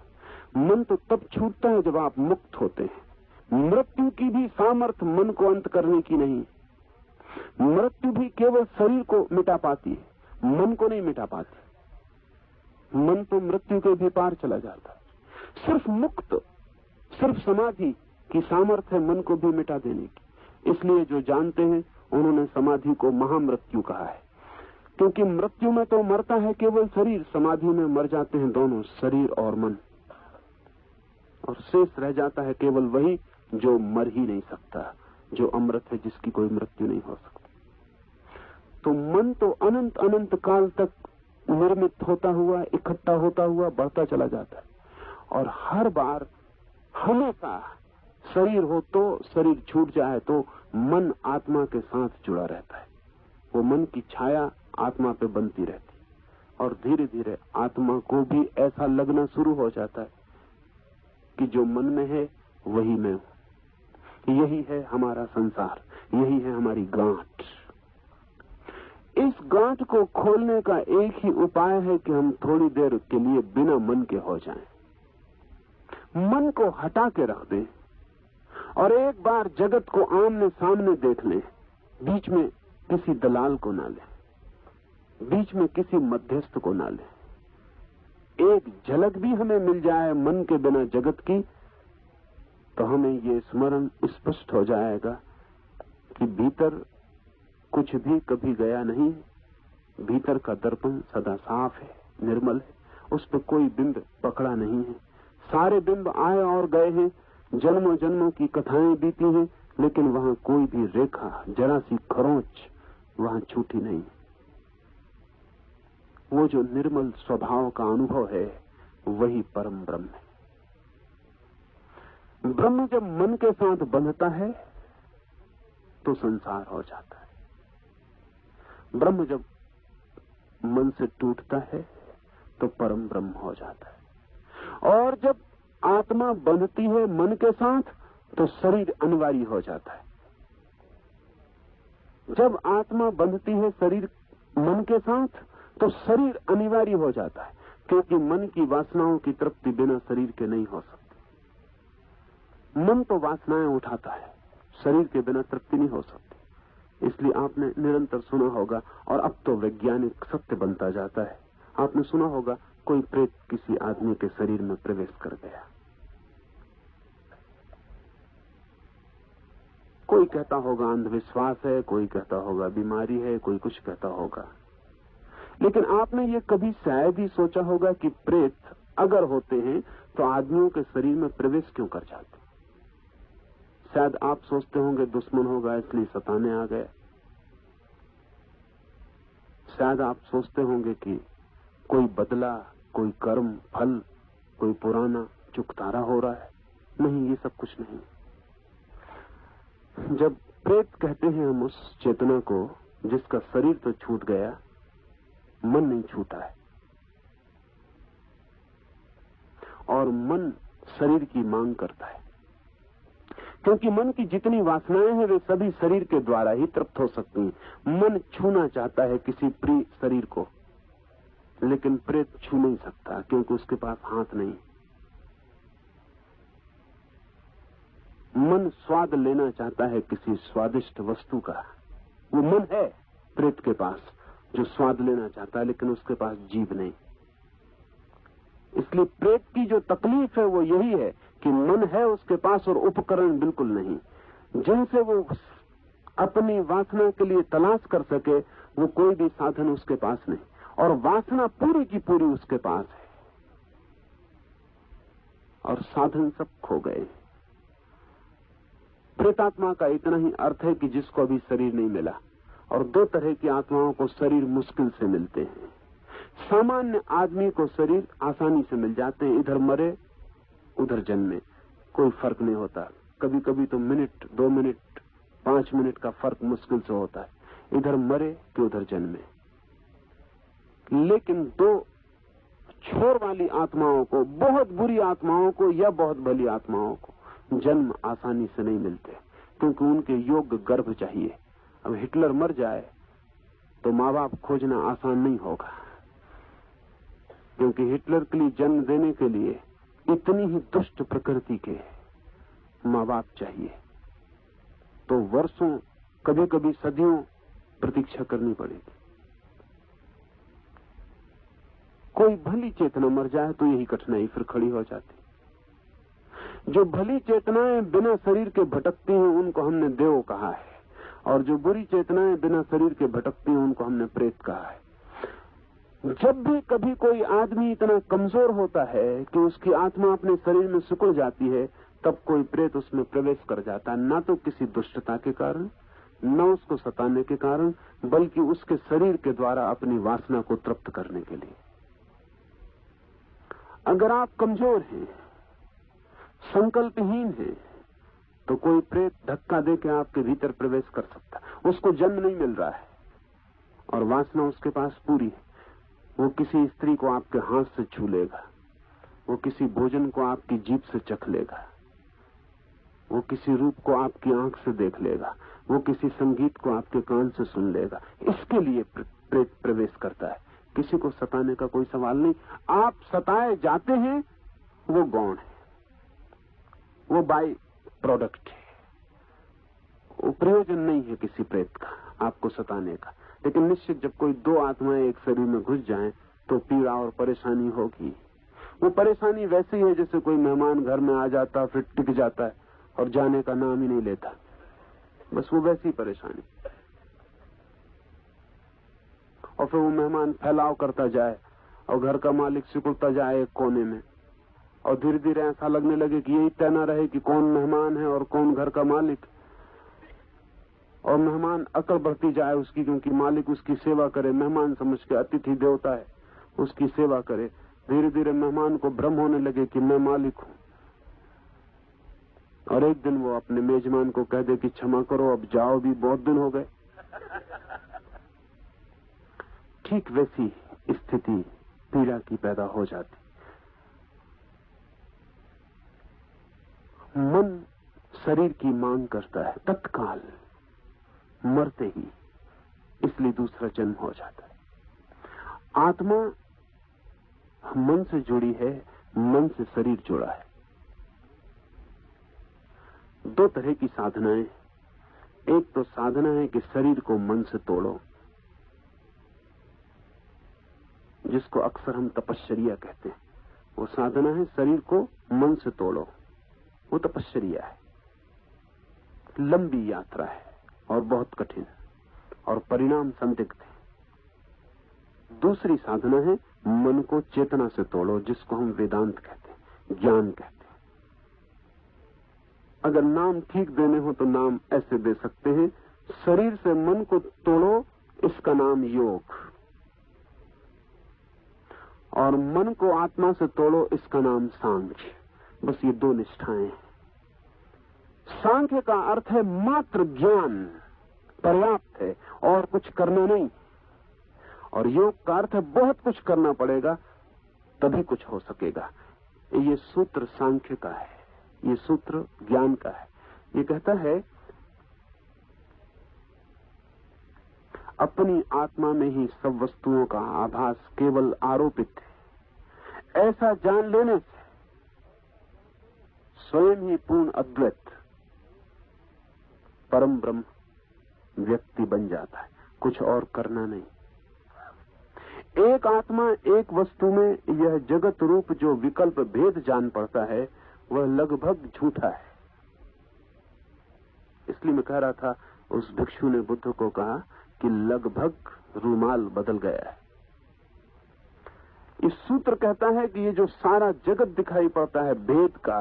Speaker 2: मन तो तब छूटता है जब आप मुक्त होते हैं। मृत्यु की भी सामर्थ्य मन को अंत करने की नहीं। मृत्यु भी केवल शरीर को मिटा पाती है, मन को नहीं मिटा पाती। मन तो मृत्यु के भी पार चला जाता है। सिर्फ मुक्त, सिर्फ समाधि की सामर्थ्य है मन को भी मिटा देने की। इसलिए जो जानते हैं उन्होंने समाधि को महामृत्यु कहा है, क्योंकि मृत्यु में तो मरता है केवल शरीर, समाधि में मर जाते हैं दोनों, शरीर और मन, और शेष रह जाता है केवल वही जो मर ही नहीं सकता, जो अमृत है, जिसकी कोई मृत्यु नहीं हो सकती। तो मन तो अनंत अनंत काल तक निर्मित होता हुआ, इकट्ठा होता हुआ बढ़ता चला जाता है, और हर बार हमेशा शरीर हो तो, शरीर छूट जाए तो मन आत्मा के साथ जुड़ा रहता है। वो मन की छाया आत्मा पे बनती रहती, और धीरे धीरे आत्मा को भी ऐसा लगना शुरू हो जाता है कि जो मन में है वही मैं हूं। यही है हमारा संसार, यही है हमारी गांठ। इस गांठ को खोलने का एक ही उपाय है कि हम थोड़ी देर के लिए बिना मन के हो जाएं, मन को हटा के रख दें, और एक बार जगत को आमने सामने देख लें। बीच में किसी दलाल को ना लें, बीच में किसी मध्यस्थ को ना लें। एक झलक भी हमें मिल जाए मन के बिना जगत की, तो हमें ये स्मरण स्पष्ट हो जाएगा कि भीतर कुछ भी कभी गया नहीं। भीतर का दर्पण सदा साफ है, निर्मल है, उस पर कोई बिंब पकड़ा नहीं है। सारे बिंब आए और गए हैं, जन्मों जन्मों की कथाएं बीती हैं, लेकिन वहां कोई भी रेखा, जरा सी खरोंच वहां छूटी नहीं। वो जो निर्मल स्वभाव का अनुभव है वही परम ब्रह्म है। ब्रह्म जब मन के साथ बंधता है तो संसार हो जाता है। ब्रह्म जब मन से टूटता है तो परम ब्रह्म हो जाता है। और जब आत्मा बंधती है मन के साथ तो शरीर अनिवार्य हो जाता है। जब आत्मा बंधती है शरीर मन के साथ तो शरीर अनिवार्य हो जाता है, क्योंकि मन की वासनाओं की तृप्ति बिना शरीर के नहीं हो सकती। मन तो वासनाएं उठाता है, शरीर के बिना तृप्ति नहीं हो सकती। इसलिए आपने निरंतर सुना होगा, और अब तो वैज्ञानिक सत्य बनता जाता है, आपने सुना होगा कोई प्रेत किसी आदमी के शरीर में प्रवेश कर गया। कोई कहता होगा अंधविश्वास है, कोई कहता होगा बीमारी है, कोई कुछ कहता होगा, लेकिन आपने ये कभी शायद ही सोचा होगा कि प्रेत अगर होते हैं तो आदमियों के शरीर में प्रवेश क्यों कर जाते? शायद आप सोचते होंगे दुश्मन होगा इसलिए सताने आ गए। शायद आप सोचते होंगे कि कोई बदला, कोई कर्म फल, कोई पुराना चुकतारा हो रहा है। नहीं, ये सब कुछ नहीं। जब प्रेत कहते हैं हम उस चेतना को जिसका शरीर तो छूट गया, मन नहीं छूटा है। और मन शरीर की मांग करता है, क्योंकि मन की जितनी वासनाएं हैं वे सभी शरीर के द्वारा ही तृप्त हो सकती हैं। मन छूना चाहता है किसी प्रिय शरीर को, लेकिन प्रेत छू नहीं सकता क्योंकि उसके पास हाथ नहीं। मन स्वाद लेना चाहता है किसी स्वादिष्ट वस्तु का, वो मन है प्रेत के पास जो स्वाद लेना चाहता है, लेकिन उसके पास जीभ नहीं। इसलिए प्रेत की जो तकलीफ है वो यही है कि मन है उसके पास और उपकरण बिल्कुल नहीं, जिनसे वो अपनी वासना के लिए तलाश कर सके, वो कोई भी साधन उसके पास नहीं, और वासना पूरी की पूरी उसके पास है, और साधन सब खो गए। प्रेतात्मा का इतना ही अर्थ है कि जिसको अभी शरीर नहीं मिला, और दो तरह की आत्माओं को शरीर मुश्किल से मिलते हैं। सामान्य आदमी को शरीर आसानी से मिल जाते हैं, इधर मरे उधर जन्मे, कोई फर्क नहीं होता। कभी कभी तो मिनट, 2 मिनट, 5 मिनट का फर्क मुश्किल से होता है, इधर मरे कि उधर जन्मे। लेकिन दो छोर वाली आत्माओं को, बहुत बुरी आत्माओं को या बहुत भली आत्माओं को जन्म आसानी से नहीं मिलते, क्योंकि उनके योग्य गर्भ चाहिए। अब हिटलर मर जाए तो माँ बाप खोजना आसान नहीं होगा, क्योंकि हिटलर के लिए जन्म देने के लिए इतनी ही दुष्ट प्रकृति के माँ बाप चाहिए, तो वर्षों, कभी कभी सदियों प्रतीक्षा करनी पड़ेगी। कोई भली चेतना मर जाए तो यही कठिनाई फिर खड़ी हो जाती। जो भली चेतनाएं बिना शरीर के भटकती हैं उनको हमने देव कहा है, और जो बुरी चेतनाएं बिना शरीर के भटकती हैं उनको हमने प्रेत कहा है। जब भी कभी कोई आदमी इतना कमजोर होता है कि उसकी आत्मा अपने शरीर में सिकुड़ जाती है, तब कोई प्रेत उसमें प्रवेश कर जाता है, ना तो किसी दुष्टता के कारण, न उसको सताने के कारण, बल्कि उसके शरीर के द्वारा अपनी वासना को तृप्त करने के लिए। अगर आप कमजोर हैं, संकल्पहीन हैं, तो कोई प्रेत धक्का देके आपके भीतर प्रवेश कर सकता है। उसको जन्म नहीं मिल रहा है और वासना उसके पास पूरी है। वो किसी स्त्री को आपके हाथ से छू लेगा, वो किसी भोजन को आपकी जीभ से चख लेगा, वो किसी रूप को आपकी आंख से देख लेगा, वो किसी संगीत को आपके कान से सुन लेगा। इसके लिए प्रेत प्रवेश करता है। किसी को सताने का कोई सवाल नहीं। आप सताए जाते हैं, वो गौण है, वो बाय प्रोडक्ट है, वो प्रयोजन नहीं है किसी प्रेत का आपको सताने का। लेकिन निश्चित जब कोई दो आत्माएं एक शरीर में घुस जाएं तो पीड़ा और परेशानी होगी। वो परेशानी वैसी है जैसे कोई मेहमान घर में आ जाता, फिर टिक जाता है और जाने का नाम ही नहीं लेता, बस वो वैसी परेशानी। और फिर वो मेहमान फैलाव करता जाए और घर का मालिक सिकुड़ता जाए एक कोने में, और धीरे धीरे ऐसा लगने लगे कि यही तय न रहे कि कौन मेहमान है और कौन घर का मालिक। और मेहमान अकड़ बढ़ती जाए उसकी, क्योंकि मालिक उसकी सेवा करे, मेहमान समझ के अतिथि देवता है, उसकी सेवा करे। धीरे धीरे मेहमान को भ्रम होने लगे कि मैं मालिक हूं, और एक दिन वो अपने मेजमान को कह दे कि क्षमा करो अब जाओ भी, बहुत दिन हो गए। ठीक वैसी स्थिति पीड़ा की पैदा हो जाती। मन शरीर की मांग करता है तत्काल, मरते ही, इसलिए दूसरा जन्म हो जाता है। आत्मा मन से जुड़ी है, मन से शरीर जुड़ा है। दो तरह की साधनाएं। एक तो साधना है कि शरीर को मन से तोड़ो, जिसको अक्सर हम तपश्चर्या कहते हैं। वो साधना है शरीर को मन से तोड़ो, वो तपश्चर्या है। लंबी यात्रा है और बहुत कठिन और परिणाम संदिग्ध है। दूसरी साधना है मन को चेतना से तोड़ो, जिसको हम वेदांत कहते हैं, ज्ञान कहते हैं। अगर नाम ठीक देने हो तो नाम ऐसे दे सकते हैं, शरीर से मन को तोड़ो, इसका नाम योग, और मन को आत्मा से तोड़ो, इसका नाम सांख्य। बस ये दो निष्ठाएं हैं। सांख्य का अर्थ है मात्र ज्ञान पर्याप्त है और कुछ करना नहीं, और योग का अर्थ है बहुत कुछ करना पड़ेगा तभी कुछ हो सकेगा। ये सूत्र सांख्य का है, ये सूत्र ज्ञान का है। ये कहता है अपनी आत्मा में ही सब वस्तुओं का आभास केवल आरोपित है। ऐसा जान लेने से स्वयं ही पूर्ण अद्वैत परम ब्रह्म व्यक्ति बन जाता है, कुछ और करना नहीं। एक आत्मा एक वस्तु में यह जगत रूप जो विकल्प भेद जान पड़ता है, वह लगभग झूठा है। इसलिए मैं कह रहा था, उस भिक्षु ने बुद्ध को कहा कि लगभग रूमाल बदल गया है। इस सूत्र कहता है कि ये जो सारा जगत दिखाई पड़ता है भेद का,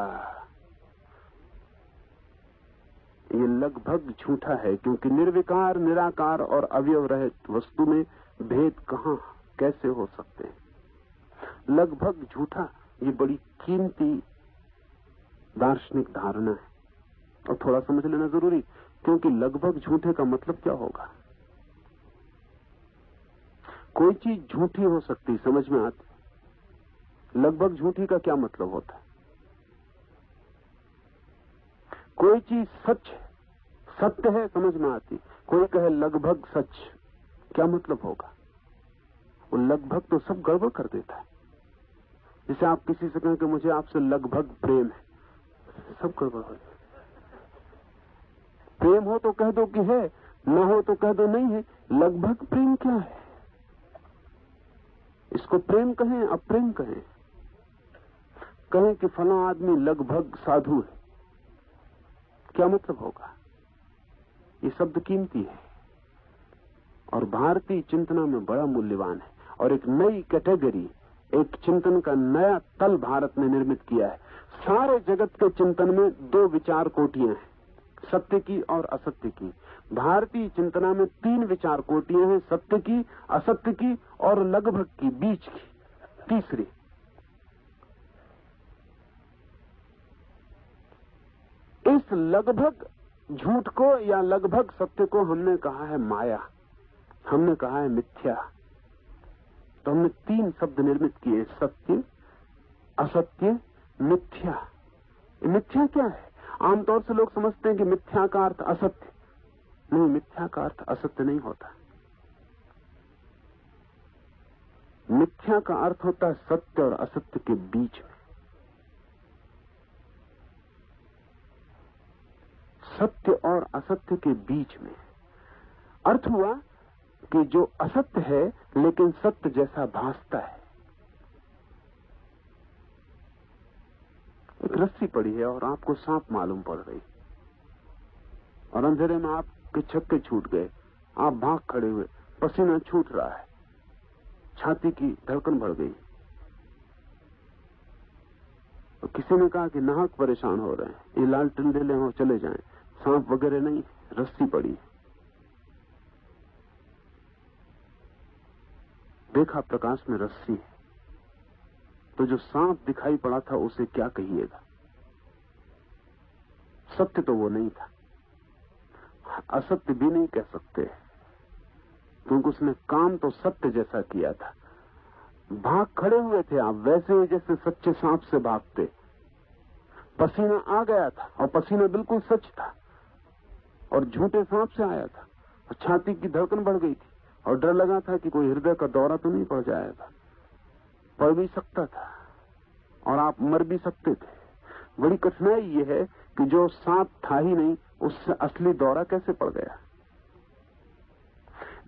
Speaker 2: ये लगभग झूठा है, क्योंकि निर्विकार, निराकार और अवयव रहित वस्तु में भेद कहां कैसे हो सकते हैं। लगभग झूठा, ये बड़ी कीमती दार्शनिक धारणा है और थोड़ा समझ लेना जरूरी, क्योंकि लगभग झूठे का मतलब क्या होगा। कोई चीज झूठी हो सकती, समझ में आती। लगभग झूठी का क्या मतलब होता है। कोई चीज सच सत्य है, समझ में आती। कोई कहे लगभग सच, क्या मतलब होगा। वो लगभग तो सब गड़बड़ कर देता है। जैसे आप किसी से कहें कि मुझे आपसे लगभग प्रेम है, सब गड़बड़ हो जाए। प्रेम हो तो कह दो कि है, न हो तो कह दो नहीं है। लगभग प्रेम क्या है। इसको प्रेम कहें, अप्रेम कहें। कहें कि फला आदमी लगभग साधु है, क्या मतलब होगा। ये शब्द कीमती है और भारतीय चिंतना में बड़ा मूल्यवान है, और एक नई कैटेगरी, एक चिंतन का नया तल भारत ने निर्मित किया है। सारे जगत के चिंतन में दो विचार कोटियां हैं, सत्य की और असत्य की। भारतीय चिंतना में तीन विचार कोटियां हैं, सत्य की, असत्य की और लगभग की, बीच की तीसरी। इस लगभग झूठ को या लगभग सत्य को हमने कहा है माया, हमने कहा है मिथ्या। तो हमने तीन शब्द निर्मित किए, सत्य, असत्य, मिथ्या। मिथ्या क्या है। आमतौर से लोग समझते हैं कि मिथ्या का अर्थ असत्य। नहीं, मिथ्या का अर्थ असत्य नहीं होता। मिथ्या का अर्थ होता है सत्य और असत्य के बीच में। सत्य और असत्य के बीच में अर्थ हुआ कि जो असत्य है लेकिन सत्य जैसा भासता है। एक रस्सी पड़ी है और आपको सांप मालूम पड़ रही, और अंधेरे में आपके छक्के छूट गए, आप भाग खड़े हुए, पसीना छूट रहा है, छाती की धड़कन बढ़ गई। तो किसी ने कहा कि नाहक परेशान हो रहे हैं, ये लालटेन ले लें और चले जाएं। सांप वगैरह नहीं, रस्सी पड़ी। देखा प्रकाश में रस्सी है, तो जो सांप दिखाई पड़ा था उसे क्या कहिएगा। सत्य तो वो नहीं था, असत्य भी नहीं कह सकते। क्योंकि उसने काम तो सत्य जैसा किया था। भाग खड़े हुए थे आप, वैसे ही जैसे सच्चे सांप से भागते। पसीना आ गया था और पसीना बिल्कुल सच था और झूठे सांप से आया था। और छाती की धड़कन बढ़ गई थी और डर लगा था कि कोई हृदय का दौरा तो नहीं पड़ जाएगा। पड़ भी सकता था और आप मर भी सकते थे। बड़ी कठिनाई ये है कि जो सांप था ही नहीं, उससे असली दौरा कैसे पड़ गया।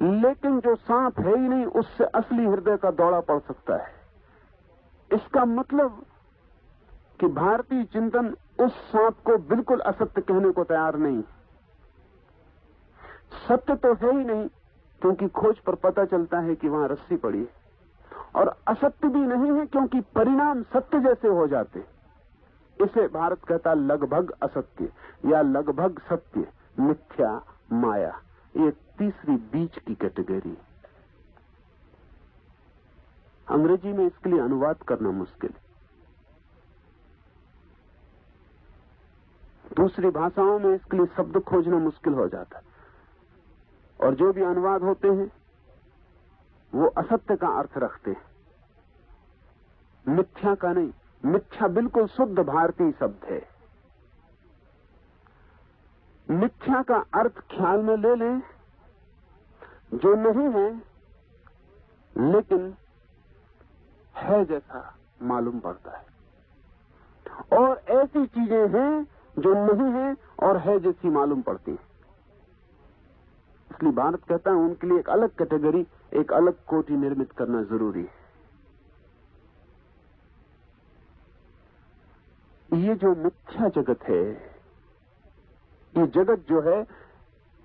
Speaker 2: लेकिन जो सांप है ही नहीं, उससे असली हृदय का दौरा पड़ सकता है। इसका मतलब कि भारतीय चिंतन उस सांप को बिल्कुल असत्य कहने को तैयार नहीं। सत्य तो है ही नहीं, क्योंकि खोज पर पता चलता है कि वहां रस्सी पड़ी है, और असत्य भी नहीं है क्योंकि परिणाम सत्य जैसे हो जाते। इसे भारत कहता लगभग असत्य या लगभग सत्य, मिथ्या, माया। ये तीसरी बीच की कैटेगरी। अंग्रेजी में इसके लिए अनुवाद करना मुश्किल है। दूसरी भाषाओं में इसके लिए शब्द खोजना मुश्किल हो जाता है, और जो भी अनुवाद होते हैं वो असत्य का अर्थ रखते हैं, मिथ्या का नहीं। मिथ्या बिल्कुल शुद्ध भारतीय शब्द है। मिथ्या का अर्थ ख्याल में ले लें, जो नहीं है लेकिन है जैसा मालूम पड़ता है, और ऐसी चीजें हैं जो नहीं है और है जैसी मालूम पड़ती है। इसलिए भारत कहता है उनके लिए एक अलग कैटेगरी, एक अलग कोटि निर्मित करना जरूरी है। ये जो मिथ्या जगत है, ये जगत जो है,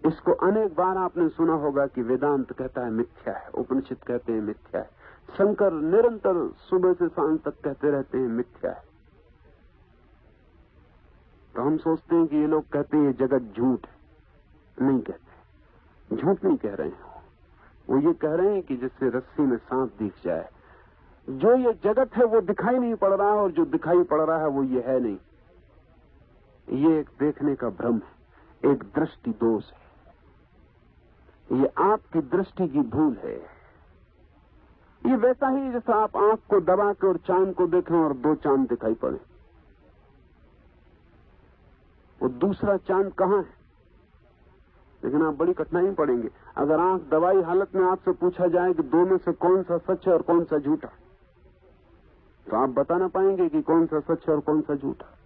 Speaker 2: इसको अनेक बार आपने सुना होगा कि वेदांत कहता है मिथ्या है, उपनिषद कहते हैं मिथ्या है, शंकर निरंतर सुबह से सांझ तक कहते रहते हैं मिथ्या है। तो हम सोचते हैं कि ये लोग कहते हैं ये जगत झूठ है। नहीं कहते, झूठ नहीं कह रहे हैं। वो ये कह रहे हैं कि जैसे रस्सी में सांप दिख जाए, जो ये जगत है वो दिखाई नहीं पड़ रहा है, और जो दिखाई पड़ रहा है वो ये है नहीं। ये एक देखने का भ्रम है, एक दृष्टि दोष है। ये आपकी दृष्टि की भूल है। ये वैसा ही जैसा आप आंख को दबा के और चांद को देखें और दो चांद दिखाई पड़े। वो दूसरा चांद कहां है? लेकिन आप बड़ी कठिनाई पड़ेंगे अगर आंख दबाई हालत में आपसे पूछा जाए कि दो में से कौन सा सच है और कौन सा झूठा, तो आप बता ना पाएंगे कि कौन सा सच है और कौन सा झूठा।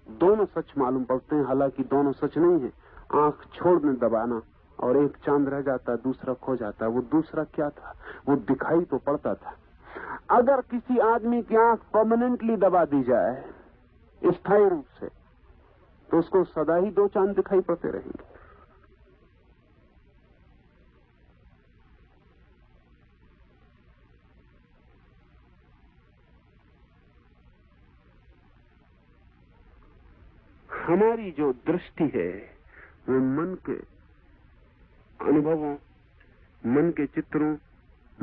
Speaker 2: दोनों सच मालूम पड़ते हैं, हालांकि दोनों सच नहीं है। आंख छोड़ने दबाना और एक चांद रह जाता है, दूसरा खो जाता है। वो दूसरा क्या था? वो दिखाई तो पड़ता था। अगर किसी आदमी की आंख परमानेंटली दबा दी जाए स्थायी रूप से, तो उसको सदा ही दो चांद दिखाई पड़ते रहेंगे। हमारी जो दृष्टि है वो मन के अनुभवों, मन के चित्रों,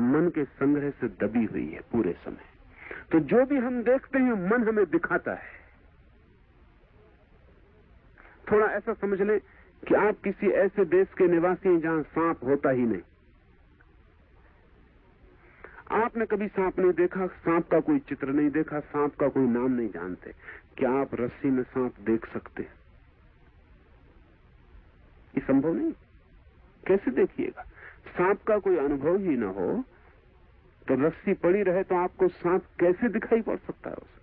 Speaker 2: मन के संग्रह से दबी हुई है पूरे समय। तो जो भी हम देखते हैं मन हमें दिखाता है। थोड़ा ऐसा समझ लें कि आप किसी ऐसे देश के निवासी हैं जहां सांप होता ही नहीं। आपने कभी सांप नहीं देखा, सांप का कोई चित्र नहीं देखा, सांप का कोई नाम नहीं जानते। क्या आप रस्सी में सांप देख सकते हैं? ये संभव नहीं। कैसे देखिएगा? सांप का कोई अनुभव ही ना हो तो रस्सी पड़ी रहे तो आपको सांप कैसे दिखाई पड़ सकता है? उसे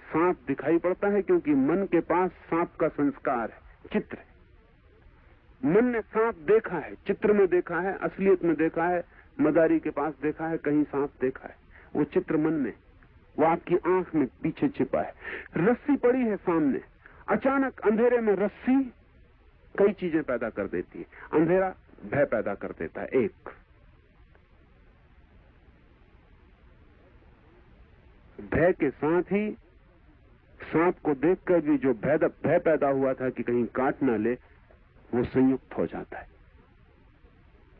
Speaker 2: सांप दिखाई पड़ता है क्योंकि मन के पास सांप का संस्कार है, चित्र है। मन ने सांप देखा है, चित्र में देखा है, असलियत में देखा है, मदारी के पास देखा है, कहीं सांप देखा है। वो चित्र मन में, वो आपकी आंख में पीछे छिपा है। रस्सी पड़ी है सामने, अचानक अंधेरे में रस्सी कई चीजें पैदा कर देती है। अंधेरा भय पैदा कर देता है। एक भय के साथ ही सांप को देखकर भी जो भय पैदा हुआ था कि कहीं काट ना ले, वो संयुक्त हो जाता है।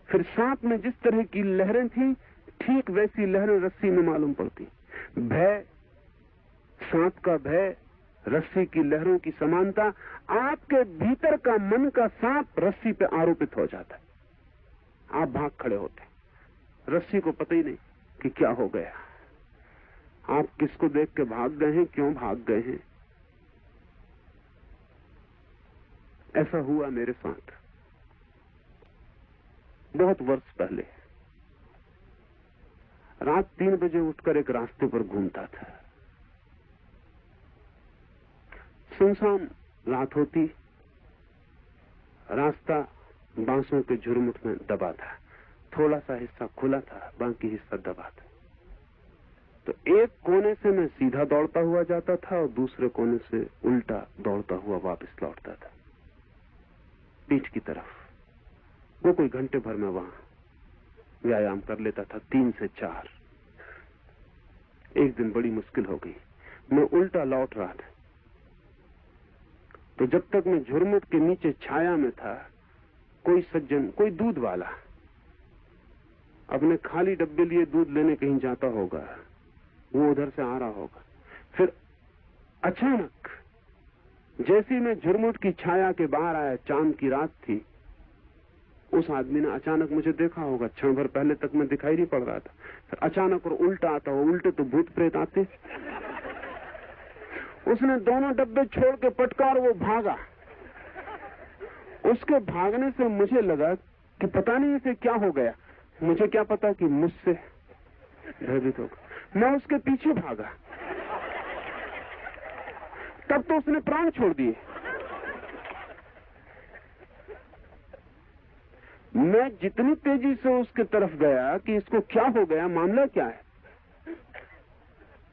Speaker 2: फिर सांप में जिस तरह की लहरें थी, ठीक वैसी लहरें रस्सी में मालूम पड़ती। भय, सांप का भय, रस्सी की लहरों की समानता, आपके भीतर का मन का सांप रस्सी पे आरोपित हो जाता है। आप भाग खड़े होते। रस्सी को पता ही नहीं कि क्या हो गया, आप किसको देख के भाग गए हैं, क्यों भाग गए हैं। ऐसा हुआ मेरे साथ बहुत वर्ष पहले। रात 3 बजे उठकर एक रास्ते पर घूमता था। सुनसान रात होती, रास्ता बांसों के झुरमुट में दबा था, थोड़ा सा हिस्सा खुला था, बाकी हिस्सा दबा था। तो एक कोने से मैं सीधा दौड़ता हुआ जाता था और दूसरे कोने से उल्टा दौड़ता हुआ वापस लौटता था पीठ की तरफ। वो कोई घंटे भर में वहां व्यायाम कर लेता था, 3 से 4। एक दिन बड़ी मुश्किल हो गई, मैं उल्टा लौट रहा था। तो जब तक मैं झुरमुट के नीचे छाया में था, कोई सज्जन, कोई दूध वाला अपने खाली डब्बे लिए दूध लेने कहीं जाता होगा, वो उधर से आ रहा होगा। फिर अचानक जैसे मैं झुरमुट की छाया के बाहर आया, चांद की रात थी, उस आदमी ने अचानक मुझे देखा होगा। क्षण भर पहले तक मैं दिखाई नहीं पड़ रहा था, फिर अचानक और उल्टा आता हो। उल्टे तो भूत प्रेत आते। उसने दोनों डब्बे छोड़ के पटका और वो भागा। उसके भागने से मुझे लगा कि पता नहीं इसे क्या हो गया। मुझे क्या पता कि मुझसे भयभीत होगा। मैं उसके पीछे भागा, तब तो उसने प्राण छोड़ दिए। मैं जितनी तेजी से उसके तरफ गया कि इसको क्या हो गया, मामला क्या है।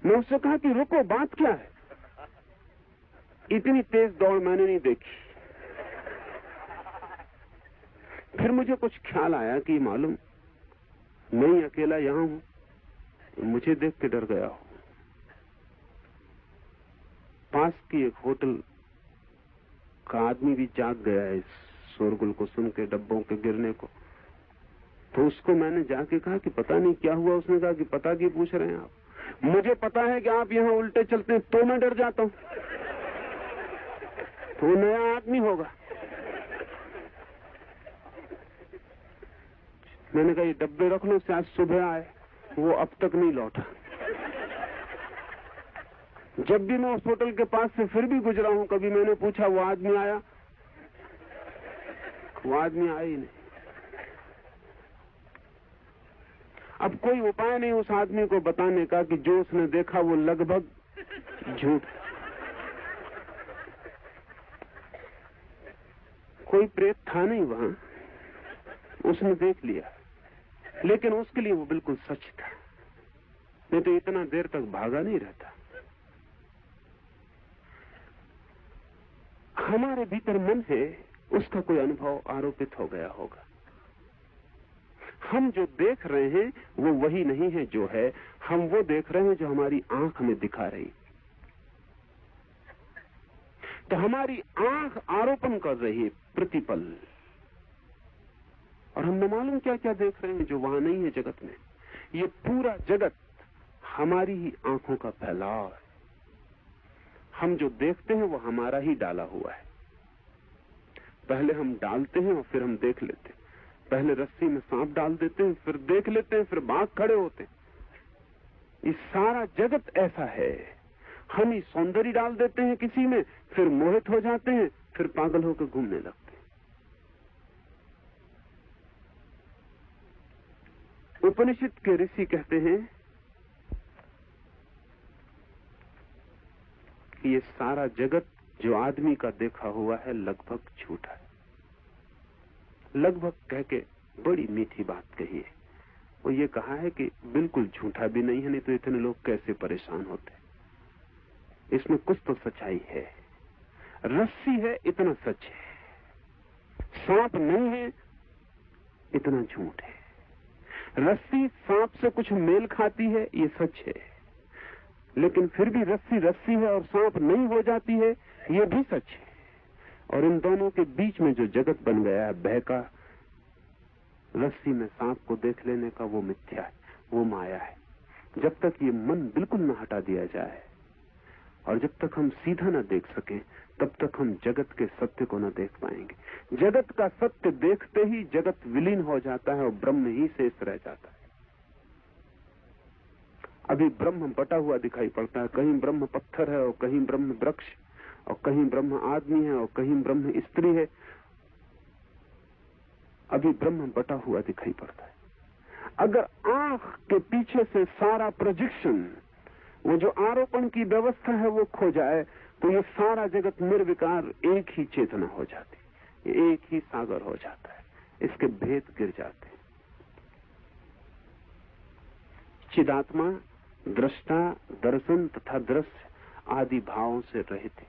Speaker 2: मैं उससे कहा कि रुको, बात क्या है। इतनी तेज दौड़ मैंने नहीं देखी। फिर मुझे कुछ ख्याल आया कि मालूम मैं ही अकेला यहां हूं, मुझे देख के डर गया हूं। पास की एक होटल का आदमी भी जाग गया है इस शोरगुल को सुन के, डब्बों के गिरने को। तो उसको मैंने जाके कहा कि पता नहीं क्या हुआ। उसने कहा कि पता क्यों पूछ रहे हैं आप, मुझे पता है कि आप यहाँ उल्टे चलते हैं, तो मैं डर जाता हूं। तो नया आदमी होगा। मैंने कहा ये डब्बे रख लो, से आज सुबह आए। वो अब तक नहीं लौटा। जब भी मैं उस होटल के पास से फिर भी गुजरा हूं, कभी मैंने पूछा वो आदमी आया, वो आदमी आया ही नहीं। अब कोई उपाय नहीं उस आदमी को बताने का कि जो उसने देखा वो लगभग झूठ। कोई प्रेत था नहीं वहां, उसने देख लिया, लेकिन उसके लिए वो बिल्कुल सच था। नहीं तो इतना देर तक भागा नहीं रहता। हमारे भीतर मन है, उसका कोई अनुभव आरोपित हो गया होगा। हम जो देख रहे हैं वो वही नहीं है जो है, हम वो देख रहे हैं जो हमारी आंख हमें दिखा रही। तो हमारी आंख आरोपण कर रही है प्रतिपल, और हम न मालूम क्या क्या देख रहे हैं जो वहां नहीं है जगत में। ये पूरा जगत हमारी ही आंखों का फैलाव है। हम जो देखते हैं वो हमारा ही डाला हुआ है। पहले हम डालते हैं और फिर हम देख लेते हैं। पहले रस्सी में सांप डाल देते हैं, फिर देख लेते हैं, फिर भाग खड़े होते हैं। ये सारा जगत ऐसा है। हम ही सौंदर्य डाल देते हैं किसी में, फिर मोहित हो जाते हैं, फिर पागल होकर घूमने लगते हैं। उपनिषद के ऋषि कहते हैं कि ये सारा जगत जो आदमी का देखा हुआ है लगभग झूठा है। लगभग कह के बड़ी मीठी बात कही है। वो ये कहा है कि बिल्कुल झूठा भी नहीं है, नहीं तो इतने लोग कैसे परेशान होते। इसमें कुछ तो सच्चाई है। रस्सी है, इतना सच है। सांप नहीं है, इतना झूठ है। रस्सी सांप से कुछ मेल खाती है, ये सच है। लेकिन फिर भी रस्सी रस्सी है और सांप नहीं हो जाती है, ये भी सच है। और इन दोनों के बीच में जो जगत बन गया है बहका, रस्सी में सांप को देख लेने का, वो मिथ्या है, वो माया है। जब तक ये मन बिल्कुल न हटा दिया जाए, और जब तक हम सीधा न देख सके तब तक हम जगत के सत्य को न देख पाएंगे। जगत का सत्य देखते ही जगत विलीन हो जाता है और ब्रह्म ही शेष रह जाता है। अभी ब्रह्म बटा हुआ दिखाई पड़ता है, कहीं ब्रह्म पत्थर है और कहीं ब्रह्म वृक्ष, और कहीं ब्रह्म आदमी है और कहीं ब्रह्म स्त्री है। अभी ब्रह्म बटा हुआ दिखाई पड़ता है। अगर आंख के पीछे से सारा प्रोजेक्शन, वो जो आरोपण की व्यवस्था है, वो खो जाए तो ये सारा जगत निर्विकार एक ही चेतना हो जाती, ये एक ही सागर हो जाता है, इसके भेद गिर जाते हैं। चिदात्मा दृष्टा, दर्शन तथा दृश्य आदि भावों से रहित है,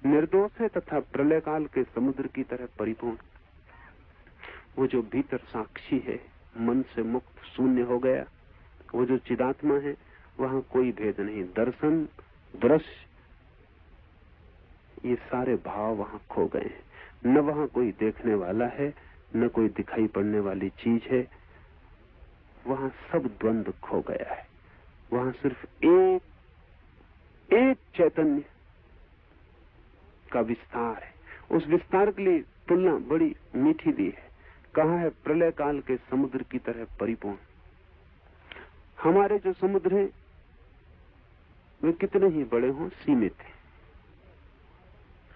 Speaker 2: निर्दोष है तथा प्रलय काल के समुद्र की तरह परिपूर्ण। वो जो भीतर साक्षी है, मन से मुक्त शून्य हो गया, वो जो चिदात्मा है, वहां कोई भेद नहीं। दर्शन, दृश्य, ये सारे भाव वहां खो गए हैं। न वहां कोई देखने वाला है, न कोई दिखाई पड़ने वाली चीज है। वहां सब द्वंद्व खो गया है। वहां सिर्फ एक चैतन्य का विस्तार है। उस विस्तार के लिए तुलना बड़ी मीठी दी है। कहा है प्रलय काल के समुद्र की तरह परिपूर्ण। हमारे जो समुद्र हैं वे कितने ही बड़े हों, सीमित हैं,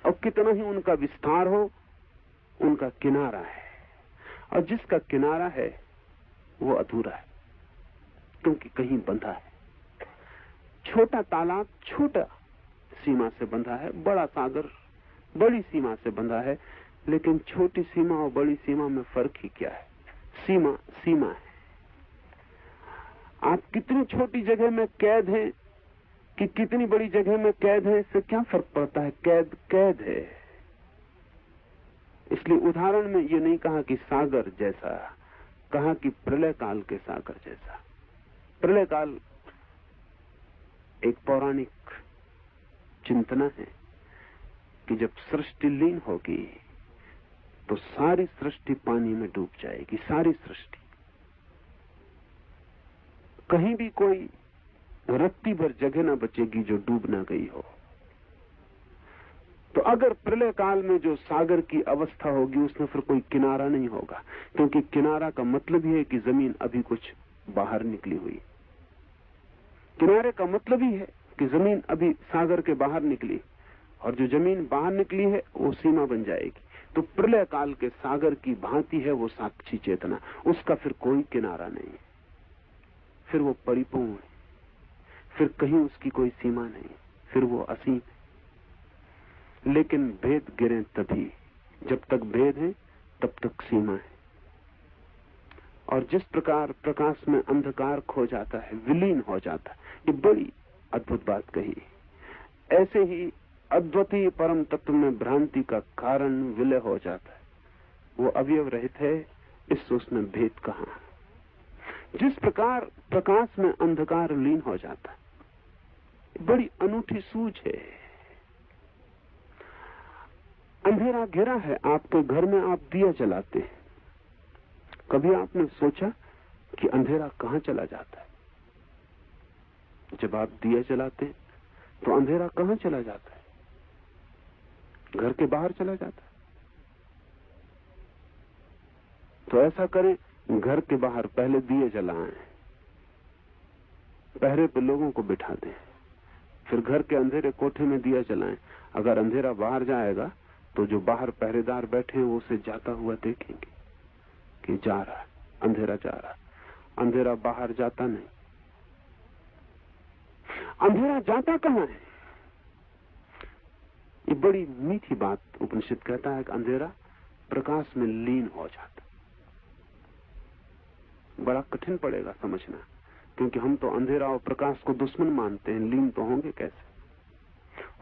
Speaker 2: और कितना ही उनका विस्तार हो, उनका किनारा है, और जिसका किनारा है वो अधूरा है, क्योंकि कहीं बंधा है। छोटा तालाब छोटा सीमा से बंधा है, बड़ा सागर बड़ी सीमा से बंधा है, लेकिन छोटी सीमा और बड़ी सीमा में फर्क ही क्या है? सीमा सीमा है। आप कितनी छोटी जगह में कैद हैं कि कितनी बड़ी जगह में कैद है, इससे क्या फर्क पड़ता है? कैद कैद है। इसलिए उदाहरण में ये नहीं कहा कि सागर जैसा, कहा कि प्रलय काल के सागर जैसा। प्रलय काल एक पौराणिक चिंतना है कि जब सृष्टि लीन होगी तो सारी सृष्टि पानी में डूब जाएगी। सारी सृष्टि, कहीं भी कोई रत्ती भर जगह ना बचेगी जो डूब ना गई हो। तो अगर प्रलय काल में जो सागर की अवस्था होगी उसमें फिर कोई किनारा नहीं होगा, क्योंकि किनारा का मतलब ही है कि जमीन अभी कुछ बाहर निकली हुई। किनारे का मतलब ही है कि जमीन अभी सागर के बाहर निकली, और जो जमीन बाहर निकली है वो सीमा बन जाएगी। तो प्रलय काल के सागर की भांति है वो साक्षी चेतना, उसका फिर कोई किनारा नहीं, फिर वो परिपूर्ण है, फिर कहीं उसकी कोई सीमा नहीं, फिर वो असीम है। लेकिन भेद गिरे तभी, जब तक भेद है तब तक सीमा है। और जिस प्रकार प्रकाश में अंधकार खो जाता है, विलीन हो जाता है, ये बड़ी अद्भुत बात कही। ऐसे ही अद्वितीय परम तत्व में भ्रांति का कारण विलय हो जाता है, वो अवयव रहित है, इससे उसमें भेद कहां। जिस प्रकार प्रकाश में अंधकार लीन हो जाता है, बड़ी अनूठी सूझ है। अंधेरा घिरा है आपके घर में, आप दिया जलाते हैं, कभी आपने सोचा कि अंधेरा कहां चला जाता है? जब आप दिया जलाते हैं तो अंधेरा कहां चला जाता है? घर के बाहर चला जाता है। तो ऐसा करें, घर के बाहर पहले दिए जलाएं, पहरे पे लोगों को बिठा दें, फिर घर के अंधेरे कोठे में दिया जलाएं। अगर अंधेरा बाहर जाएगा तो जो बाहर पहरेदार बैठे हैं वो उसे जाता हुआ देखेंगे कि जा रहा है, अंधेरा जा रहा है। अंधेरा बाहर जाता नहीं। अंधेरा जाता कहां है? ये बड़ी मीठी बात उपनिषद कहता है कि अंधेरा प्रकाश में लीन हो जाता। बड़ा कठिन पड़ेगा समझना, क्योंकि हम तो अंधेरा और प्रकाश को दुश्मन मानते हैं, लीन तो होंगे कैसे?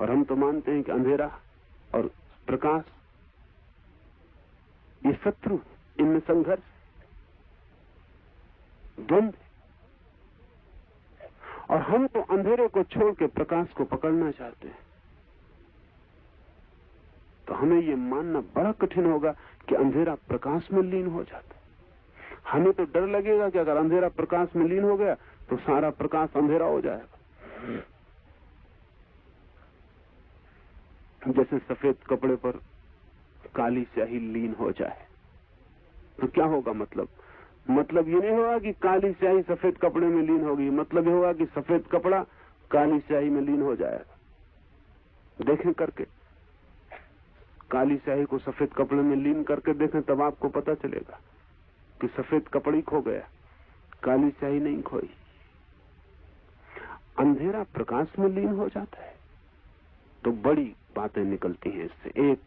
Speaker 2: और हम तो मानते हैं कि अंधेरा और प्रकाश ये शत्रु, इनमें संघर्ष, द्वंद्व। और हम तो अंधेरे को छोड़ के प्रकाश को पकड़ना चाहते हैं। तो हमें ये मानना बड़ा कठिन होगा कि अंधेरा प्रकाश में लीन हो जाता है। हमें तो डर लगेगा कि अगर अंधेरा प्रकाश में लीन हो गया तो सारा प्रकाश अंधेरा हो जाएगा। जैसे सफेद कपड़े पर काली स्याही लीन हो जाए तो क्या होगा? मतलब ये नहीं होगा कि काली स्याही सफेद कपड़े में लीन होगी, मतलब ये होगा कि सफेद कपड़ा काली स्याही में लीन हो जाएगा। देखें करके, काली स्याही को सफेद कपड़े में लीन करके देखें, तब आपको पता चलेगा कि सफेद कपड़ा ही खो गया, काली स्याही नहीं खोई। अंधेरा प्रकाश में लीन हो जाता है तो बड़ी बातें निकलती हैं इससे। एक,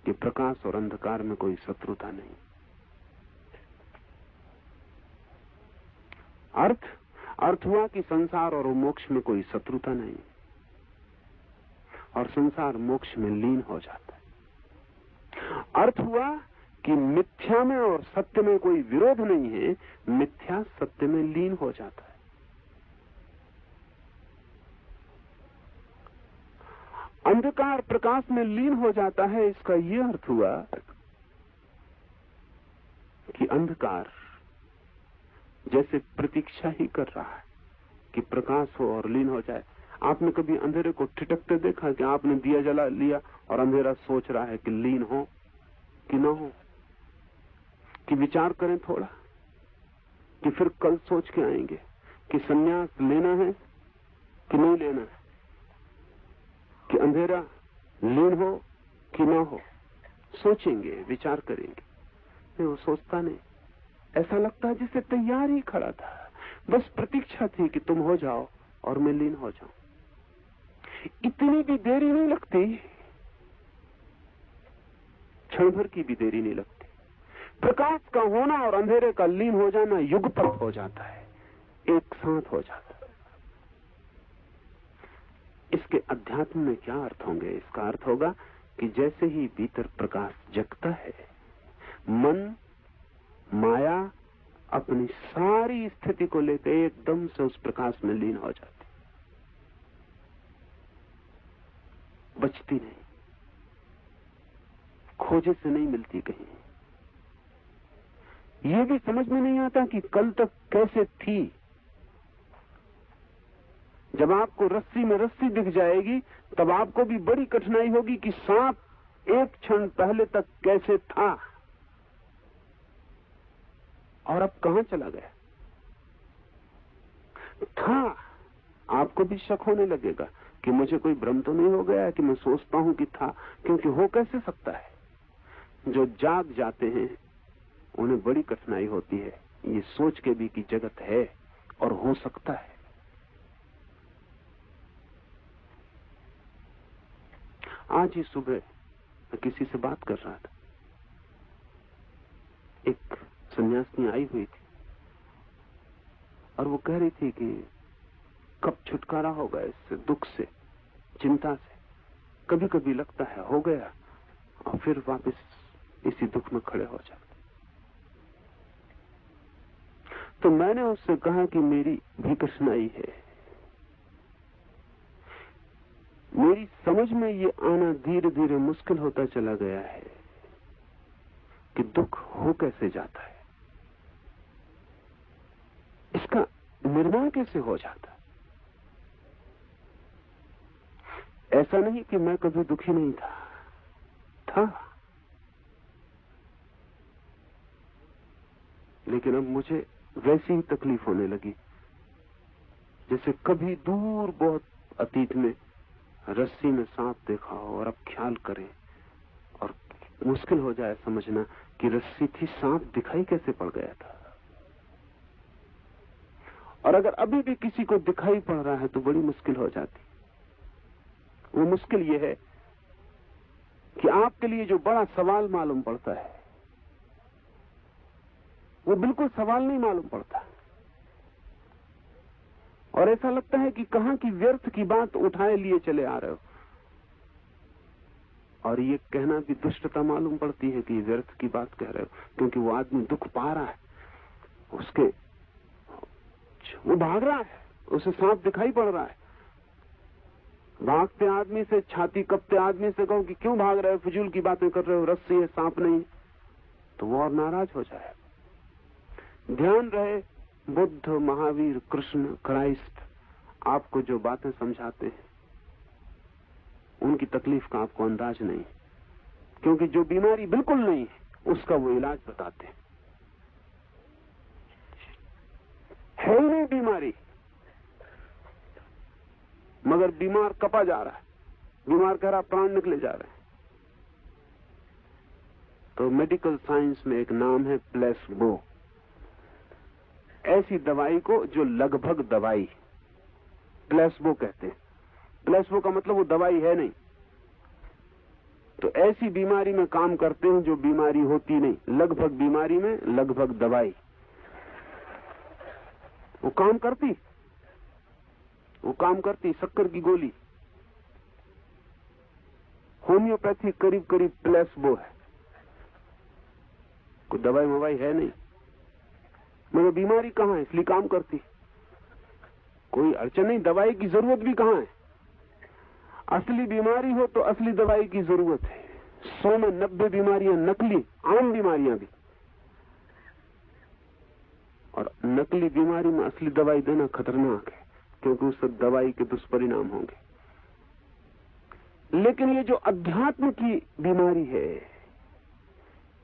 Speaker 2: कि प्रकाश और अंधकार में कोई शत्रुता नहीं। अर्थ हुआ कि संसार और मोक्ष में कोई शत्रुता नहीं, और संसार मोक्ष में लीन हो जाता है। अर्थ हुआ कि मिथ्या में और सत्य में कोई विरोध नहीं है, मिथ्या सत्य में लीन हो जाता है। अंधकार प्रकाश में लीन हो जाता है, इसका यह अर्थ हुआ कि अंधकार जैसे प्रतीक्षा ही कर रहा है कि प्रकाश हो और लीन हो जाए। आपने कभी अंधेरे को ठिठकते देखा कि आपने दिया जला लिया और अंधेरा सोच रहा है कि लीन हो कि ना हो, कि विचार करें थोड़ा, कि फिर कल सोच के आएंगे कि संन्यास लेना है कि नहीं लेना है, कि अंधेरा लीन हो कि ना हो। सोचेंगे, विचार करेंगे। नहीं, वो सोचता नहीं, ऐसा लगता है जिससे तैयार ही खड़ा था, बस प्रतीक्षा थी कि तुम हो जाओ और मैं लीन हो जाऊं। इतनी भी देरी नहीं लगती, क्षण भर की भी देरी नहीं लगती। प्रकाश का होना और अंधेरे का लीन हो जाना युगपत हो जाता है, एक साथ हो जाता है। इसके अध्यात्म में क्या अर्थ होंगे? इसका अर्थ होगा कि जैसे ही भीतर प्रकाश जगता है, मन माया अपनी सारी स्थिति को लेकर एकदम से उस प्रकाश में लीन हो जाती, बचती नहीं, खोजे से नहीं मिलती कहीं। यह भी समझ में नहीं आता कि कल तक कैसे थी। जब आपको रस्सी में रस्सी दिख जाएगी तब आपको भी बड़ी कठिनाई होगी कि सांप एक क्षण पहले तक कैसे था और अब कहां चला गया। था, आपको भी शक होने लगेगा कि मुझे कोई भ्रम तो नहीं हो गया कि मैं सोचता हूं कि था, क्योंकि हो कैसे सकता है। जो जाग जाते हैं उन्हें बड़ी कठिनाई होती है ये सोच के भी कि जगत है और हो सकता है। आज ही सुबह मैं किसी से बात कर रहा था, एक सन्यासिनी आई हुई थी और वो कह रही थी कि कब छुटकारा होगा इससे, दुख से, चिंता से। कभी कभी लगता है हो गया और फिर वापस इसी दुख में खड़े हो जाते। तो मैंने उससे कहा कि मेरी भी कठिनाई है, मेरी समझ में ये आना धीरे धीरे मुश्किल होता चला गया है कि दुख हो कैसे जाता है, इसका निर्माण कैसे हो जाता है। ऐसा नहीं कि मैं कभी दुखी नहीं था, लेकिन अब मुझे वैसी ही तकलीफ होने लगी जैसे कभी दूर बहुत अतीत में रस्सी में सांप देखा हो और अब ख्याल करें और मुश्किल हो जाए समझना कि रस्सी थी, सांप दिखाई कैसे पड़ गया था। और अगर अभी भी किसी को दिखाई पड़ रहा है तो बड़ी मुश्किल हो जाती। वो मुश्किल ये है कि आपके लिए जो बड़ा सवाल मालूम पड़ता है वो बिल्कुल सवाल नहीं मालूम पड़ता, और ऐसा लगता है कि कहां की व्यर्थ की बात उठाए लिए चले आ रहे हो। और ये कहना भी दुष्टता मालूम पड़ती है कि व्यर्थ की बात कह रहे हो, क्योंकि वो आदमी दुख पा रहा है, उसके वो भाग रहा है, उसे सांप दिखाई पड़ रहा है। भागते आदमी से, छाती कपते आदमी से कहो कि क्यों भाग रहे हो, फिजूल की बातें कर रहे हो, रस्सी है सांप नहीं, तो वो और नाराज हो जाए। ध्यान रहे, बुद्ध, महावीर, कृष्ण, क्राइस्ट आपको जो बातें समझाते हैं उनकी तकलीफ का आपको अंदाज नहीं, क्योंकि जो बीमारी बिल्कुल नहीं है उसका वो इलाज बताते हैं। है ही नहीं बीमारी, मगर बीमार कपा जा रहा है, बीमार कह रहा प्राण निकले जा रहे हैं। तो मेडिकल साइंस में एक नाम है प्लेसबो, ऐसी दवाई को जो लगभग दवाई, प्लेसबो कहते हैं। प्लेसबो का मतलब वो दवाई है नहीं। तो ऐसी बीमारी में काम करते हैं जो बीमारी होती नहीं, लगभग बीमारी में लगभग दवाई। वो काम करती शक्कर की गोली। होम्योपैथी करीब करीब प्लेसबो है, कोई दवाई मवाई है नहीं, मगर बीमारी कहां है, इसलिए काम करती। कोई अड़चन नहीं, दवाई की जरूरत भी कहां है। असली बीमारी हो तो असली दवाई की जरूरत है। 100 में 90 बीमारियां नकली, आम बीमारियां भी। और नकली बीमारी में असली दवाई देना खतरनाक है, क्योंकि उससे दवाई के दुष्परिणाम होंगे। लेकिन ये जो अध्यात्म की बीमारी है,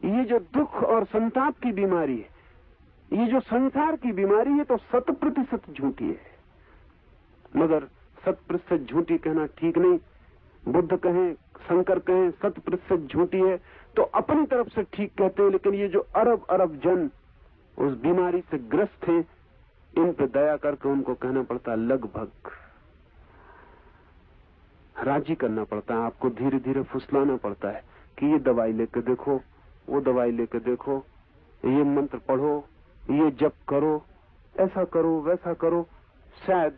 Speaker 2: ये जो दुख और संताप की बीमारी है, ये जो संसार की बीमारी है, तो 100% झूठी है। मगर 100% झूठी कहना ठीक नहीं। बुद्ध कहें, शंकर कहें 100% झूठी है तो अपनी तरफ से ठीक कहते हैं। लेकिन ये जो अरब अरब जन उस बीमारी से ग्रस्त हैं, इन पे दया करके उनको कहना पड़ता है, लगभग राजी करना पड़ता है, आपको धीरे धीरे फुसलाना पड़ता है कि ये दवाई लेकर देखो, वो दवाई लेकर देखो, ये मंत्र पढ़ो, ये जप करो, ऐसा करो, वैसा करो। शायद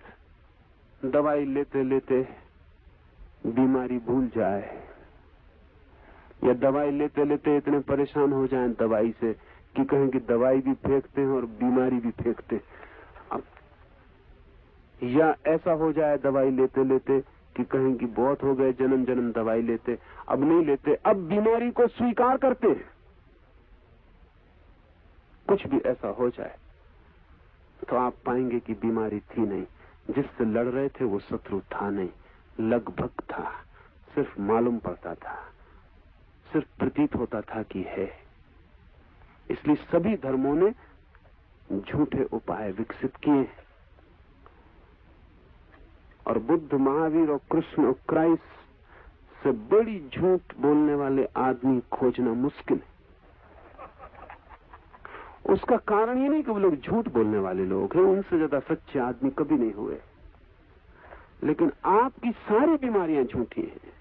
Speaker 2: दवाई लेते लेते बीमारी भूल जाए, या दवाई लेते लेते इतने परेशान हो जाएं दवाई से कि कहें कि दवाई भी फेंकते हैं और बीमारी भी फेंकते हैं। अब या ऐसा हो जाए दवाई लेते लेते कि कहें कि बहुत हो गए, जन्म जन्म दवाई लेते, अब नहीं लेते, अब बीमारी को स्वीकार करते हैं। कुछ भी ऐसा हो जाए तो आप पाएंगे कि बीमारी थी नहीं, जिससे लड़ रहे थे वो शत्रु था नहीं, लगभग था, सिर्फ मालूम पड़ता था, सिर्फ प्रतीत होता था कि है। इसलिए सभी धर्मों ने झूठे उपाय विकसित किए, और बुद्ध, महावीर और कृष्ण और क्राइस्ट से बड़ी झूठ बोलने वाले आदमी खोजना मुश्किल है। उसका कारण ये नहीं कि वो लोग झूठ बोलने वाले लोग हैं, उनसे ज्यादा सच्चे आदमी कभी नहीं हुए। लेकिन आपकी सारी बीमारियां झूठी हैं,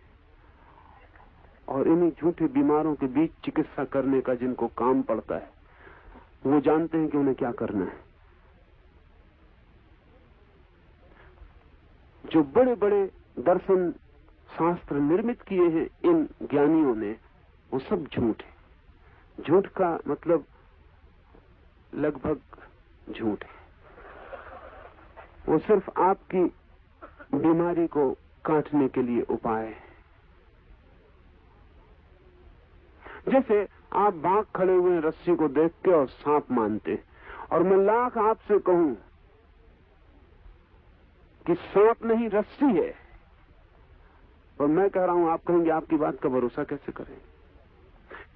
Speaker 2: और इन्हीं झूठे बीमारों के बीच चिकित्सा करने का जिनको काम पड़ता है, वो जानते हैं कि उन्हें क्या करना है। जो बड़े बड़े दर्शन शास्त्र निर्मित किए हैं इन ज्ञानियों ने, वो सब झूठ है। झूठ का मतलब लगभग झूठ है। वो सिर्फ आपकी बीमारी को काटने के लिए उपाय है। जैसे आप भाग खड़े हुए रस्सी को देख के और सांप मानते, और मैं लाख आपसे कहूं कि सांप नहीं रस्सी है, और मैं कह रहा हूं, आप कहेंगे आपकी बात का भरोसा कैसे करें?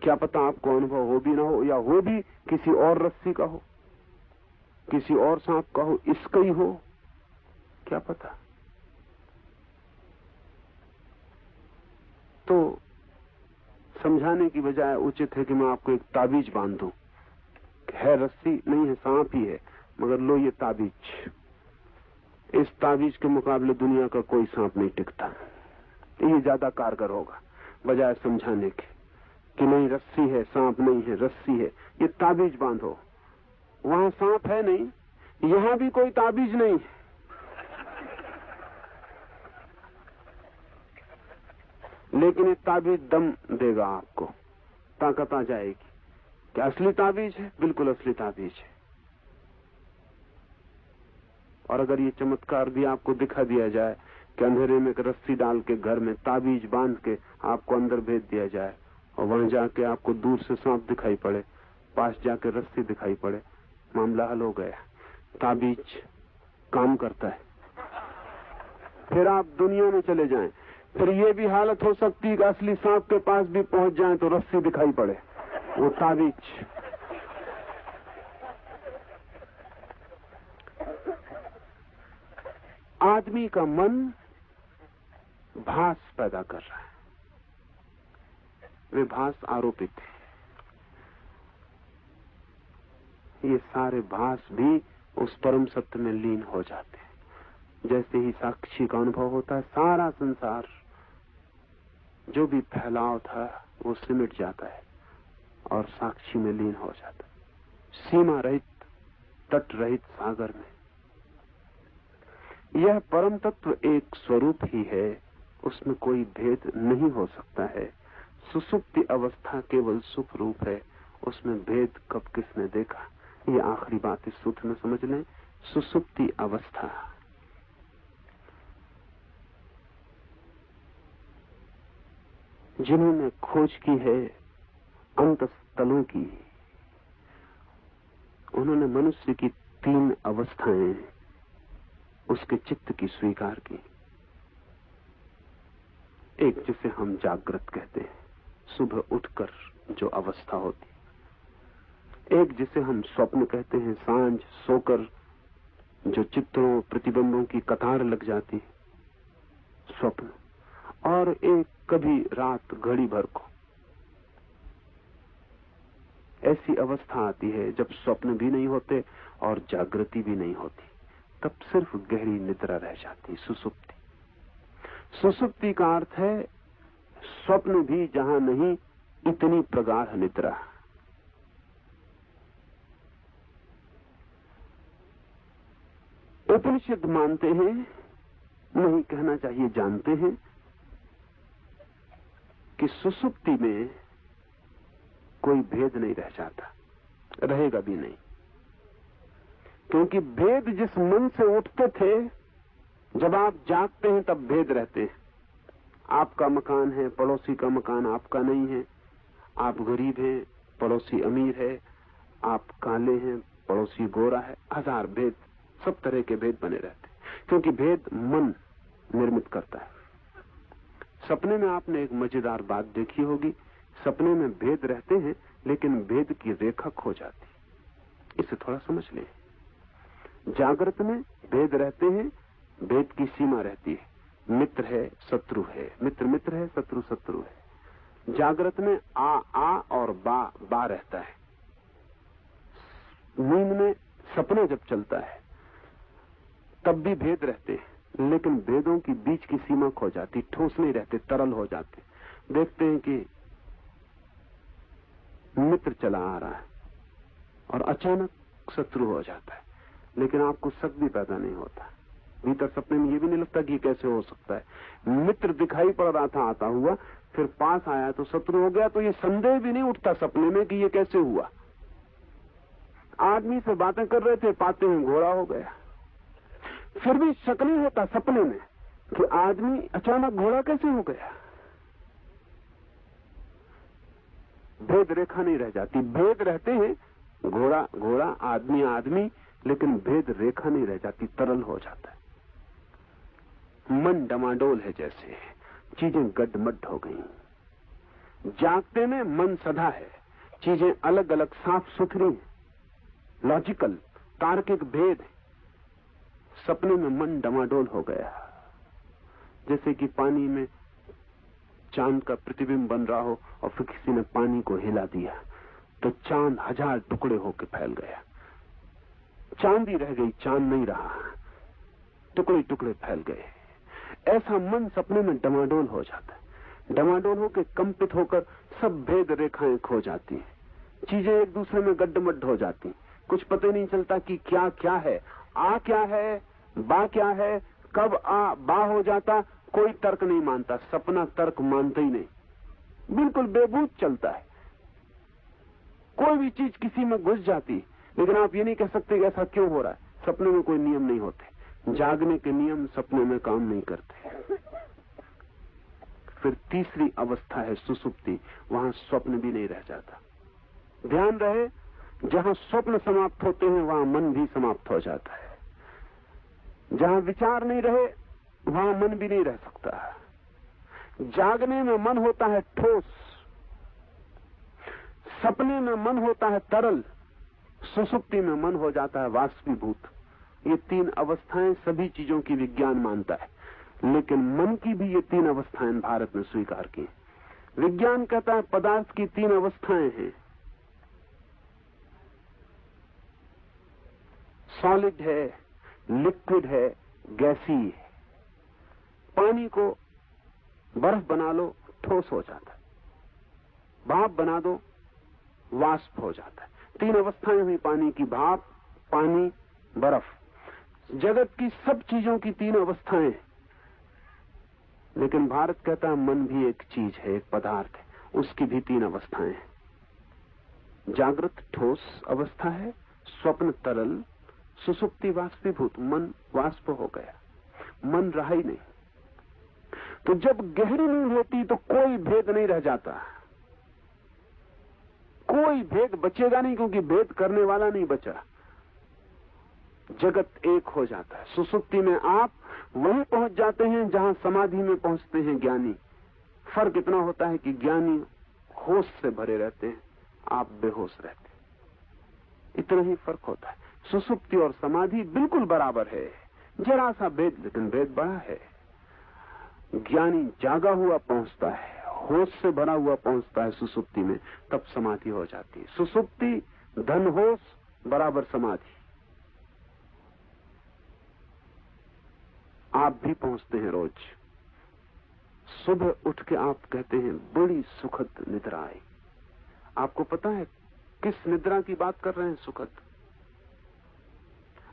Speaker 2: क्या पता आपको अनुभव हो भी ना हो, या हो भी किसी और रस्सी का हो, किसी और सांप का हो, इसका ही हो, क्या पता। तो समझाने की बजाय उचित है कि मैं आपको एक ताबीज बांध दूं, है रस्सी नहीं है, सांप ही है, मगर लो ये ताबीज। इस ताबीज के मुकाबले दुनिया का कोई सांप नहीं टिकता। ये ज्यादा कारगर होगा बजाय समझाने के कि नहीं रस्सी है, सांप नहीं है, रस्सी है। ये ताबीज बांधो, वहां सांप है नहीं, यहां भी कोई ताबीज नहीं है। लेकिन ये ताबीज दम देगा, आपको ताकत आ जाएगी कि असली ताबीज है, बिल्कुल असली ताबीज है। और अगर ये चमत्कार भी आपको दिखा दिया जाए कि अंधेरे में एक रस्सी डाल के घर में ताबीज बांध के आपको अंदर भेज दिया जाए, और वहां जाके आपको दूर से सांप दिखाई पड़े, पास जाके रस्सी दिखाई पड़े, मामला हल हो गया। ताबीज काम करता है। फिर आप दुनिया में चले जाएं, फिर ये भी हालत हो सकती है कि असली सांप के पास भी पहुंच जाए तो रस्सी दिखाई पड़े, वो ताबीज। आदमी का मन भास पैदा कर रहा है, वे भास आरोपित है। ये सारे भास भी उस परम सत्य में लीन हो जाते हैं। जैसे ही साक्षी का अनुभव होता है, सारा संसार जो भी फैलाव था वो सिमट जाता है और साक्षी में लीन हो जाता है, सीमा रहित, तट रहित सागर में। यह परम तत्व एक स्वरूप ही है, उसमें कोई भेद नहीं हो सकता है। सुसुप्ति अवस्था केवल सुख रूप है, उसमें भेद कब किसने देखा। ये आखिरी बात इस सूत्र में समझ लें। सुसुप्ति अवस्था जिन्होंने खोज की है अंतस्थलों की, उन्होंने मनुष्य की 3 अवस्थाएं उसके चित्त की स्वीकार की। एक जिसे हम जागृत कहते हैं, सुबह उठकर जो अवस्था होती। एक जिसे हम स्वप्न कहते हैं, सांझ सोकर जो चित्रों प्रतिबिंबों की कतार लग जाती, स्वप्न। और एक कभी रात घड़ी भर को ऐसी अवस्था आती है जब स्वप्न भी नहीं होते और जागृति भी नहीं होती, तब सिर्फ गहरी निद्रा रह जाती, सुसुप्ति। सुसुप्ति का अर्थ है स्वप्न भी जहां नहीं, इतनी प्रगाढ़ निद्रा। उपनिषद मानते हैं, नहीं कहना चाहिए जानते हैं, कि सुसुप्ति में कोई भेद नहीं रह जाता, रहेगा भी नहीं। क्योंकि भेद जिस मन से उठते थे, जब आप जागते हैं तब भेद रहते हैं। आपका मकान है, पड़ोसी का मकान आपका नहीं है। आप गरीब हैं, पड़ोसी अमीर है। आप काले हैं, पड़ोसी गोरा है। 1000 भेद, सब तरह के भेद बने रहते हैं, क्योंकि भेद मन निर्मित करता है। सपने में आपने एक मजेदार बात देखी होगी, सपने में भेद रहते हैं लेकिन भेद की रेखा खो जाती। इसे थोड़ा समझ लें। जागृत में भेद रहते हैं, भेद की सीमा रहती है। मित्र है, शत्रु है, मित्र मित्र है, शत्रु शत्रु है। जागृत में आ और बा रहता है। नींद में सपना जब चलता है तब भी भेद रहते हैं, लेकिन भेदों की बीच की सीमा खो जाती, ठोस नहीं रहते, तरल हो जाते। देखते हैं कि मित्र चला आ रहा है और अचानक शत्रु हो जाता है, लेकिन आपको शक भी पैदा नहीं होता। भीतर सपने में ये भी नहीं लगता कि कैसे हो सकता है। मित्र दिखाई पड़ रहा था आता हुआ, फिर पास आया तो शत्रु हो गया, तो ये संदेह भी नहीं उठता सपने में कि ये कैसे हुआ। आदमी से बातें कर रहे थे, पाते हैं घोड़ा हो गया। फिर भी शक नहीं होता सपने में कि आदमी अचानक घोड़ा कैसे हो गया। भेद रेखा नहीं रह जाती। भेद रहते हैं, घोड़ा घोड़ा, आदमी आदमी, लेकिन भेद रेखा नहीं रह जाती, तरल हो जाता है। मन डमाडोल है, जैसे चीजें गड्ढमड्ढ हो गई। जागते में मन सदा है, चीजें अलग अलग साफ सुथरी, लॉजिकल, तार्किक भेद। सपने में मन डमाडोल हो गया, जैसे कि पानी में चांद का प्रतिबिंब बन रहा हो और फिर किसी ने पानी को हिला दिया तो चांद 1000 टुकड़े होकर फैल गया। चांद ही रह गई, चांद नहीं रहा, टुकड़े टुकड़े फैल गए। ऐसा मन सपने में डमाडोल हो जाता है। डमाडोल होकर कंपित होकर सब भेद रेखाएं खो जाती हैं, चीजें एक दूसरे में गड्ढमड्ढ हो जाती, कुछ पता नहीं चलता कि क्या क्या है, आ क्या है, बा क्या है, कब आ बा हो जाता, कोई तर्क नहीं मानता। सपना तर्क मानता ही नहीं, बिल्कुल बेबूत चलता है। कोई भी चीज किसी में घुस जाती, लेकिन आप ये नहीं कह सकते कि ऐसा क्यों हो रहा है। सपने में कोई नियम नहीं होते, जागने के नियम सपने में काम नहीं करते। फिर तीसरी अवस्था है सुसुप्ति, वहां स्वप्न भी नहीं रह जाता। ध्यान रहे, जहां स्वप्न समाप्त होते हैं वहां मन भी समाप्त हो जाता है। जहां विचार नहीं रहे वहां मन भी नहीं रह सकता। जागने में मन होता है ठोस, सपने में मन होता है तरल, सुसुप्ति में मन हो जाता है वाष्पीभूत। ये तीन अवस्थाएं सभी चीजों की विज्ञान मानता है, लेकिन मन की भी ये तीन अवस्थाएं भारत ने स्वीकार की। विज्ञान कहता है पदार्थ की तीन अवस्थाएं हैं, सॉलिड है, लिक्विड है, गैसी है। पानी को बर्फ बना लो ठोस हो जाता है, भाप बना दो वाष्प हो जाता है। तीन अवस्थाएं हुई पानी की, भाप, पानी, बर्फ। जगत की सब चीजों की तीन अवस्थाएं, लेकिन भारत कहता है मन भी एक चीज है, एक पदार्थ है, उसकी भी तीन अवस्थाएं हैं। जागृत ठोस अवस्था है, स्वप्न तरल, सुसुप्ति वाष्पीभूत। मन वाष्प हो गया, मन रहा ही नहीं। तो जब गहरी नींद होती तो कोई भेद नहीं रह जाता, कोई भेद बचेगा नहीं, क्योंकि भेद करने वाला नहीं बचा। जगत एक हो जाता है। सुसुप्ति में आप वहीं पहुंच जाते हैं जहां समाधि में पहुंचते हैं ज्ञानी। फर्क इतना होता है कि ज्ञानी होश से भरे रहते हैं, आप बेहोश रहते हैं। इतना ही फर्क होता है। सुसुप्ति और समाधि बिल्कुल बराबर है, जरा सा भेद, लेकिन भेद बड़ा है। ज्ञानी जागा हुआ पहुंचता है, होश से भरा हुआ पहुंचता है सुसुप्ति में, तब समाधि हो जाती है। सुसुप्ति धन होश बराबर समाधि। आप भी पहुंचते हैं रोज। सुबह उठ के आप कहते हैं बड़ी सुखद निद्रा आई। आपको पता है किस निद्रा की बात कर रहे हैं? सुखद।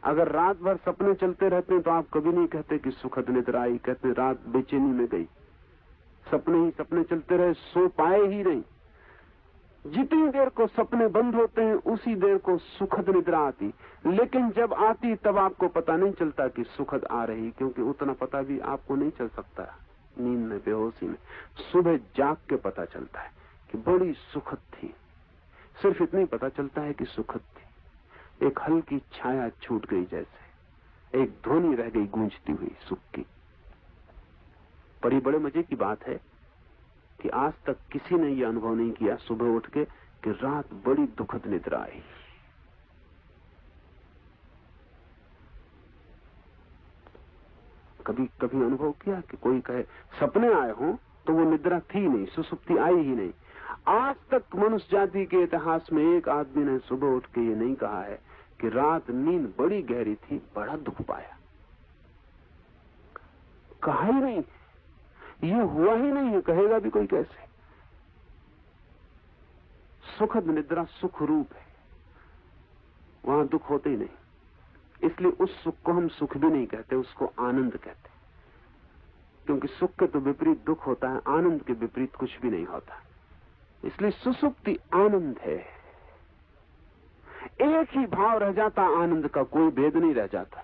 Speaker 2: अगर रात भर सपने चलते रहते हैं तो आप कभी नहीं कहते कि सुखद निद्रा आई, कहते हैं रात बेचैनी में गई। सपने ही सपने चलते रहे, सो पाए ही नहीं। जितनी देर को सपने बंद होते हैं उसी देर को सुखद निद्रा आती, लेकिन जब आती तब आपको पता नहीं चलता कि सुखद आ रही, क्योंकि उतना पता भी आपको नहीं चल सकता नींद में, बेहोशी में। सुबह जाग के पता चलता है कि बड़ी सुखद थी। सिर्फ इतना ही पता चलता है कि सुखद थी। एक हल्की छाया छूट गई, जैसे एक ध्वनि रह गई गूंजती हुई सुख की। पर ये बड़े मजे की बात है कि आज तक किसी ने यह अनुभव नहीं किया सुबह उठ के कि रात बड़ी दुखद निद्रा आई। कभी कभी अनुभव किया कि कोई कहे सपने आए हों तो वो निद्रा थी नहीं, सुसुप्ति आई ही नहीं। आज तक मनुष्य जाति के इतिहास में एक आदमी ने सुबह उठ के ये नहीं कहा है कि रात नींद बड़ी गहरी थी, बड़ा दुख पाया। कहा ही नहीं, ये हुआ ही नहीं है, कहेगा भी कोई कैसे? सुखद निद्रा सुख रूप है, वहां दुख होते ही नहीं। इसलिए उस सुख को हम सुख भी नहीं कहते, उसको आनंद कहते, क्योंकि सुख के तो विपरीत दुख होता है, आनंद के विपरीत कुछ भी नहीं होता। इसलिए सुसुप्ति आनंद है। एक ही भाव रह जाता आनंद का, कोई भेद नहीं रह जाता।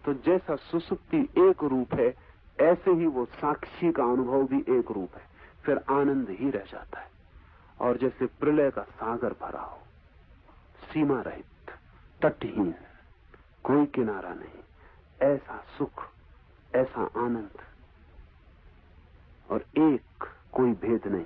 Speaker 2: तो जैसा सुसुप्ति एक रूप है, ऐसे ही वो साक्षी का अनुभव भी एक रूप है, फिर आनंद ही रह जाता है। और जैसे प्रलय का सागर भरा हो, सीमा रहित, तटहीन, कोई किनारा नहीं, ऐसा सुख, ऐसा आनंद, और एक, कोई भेद नहीं।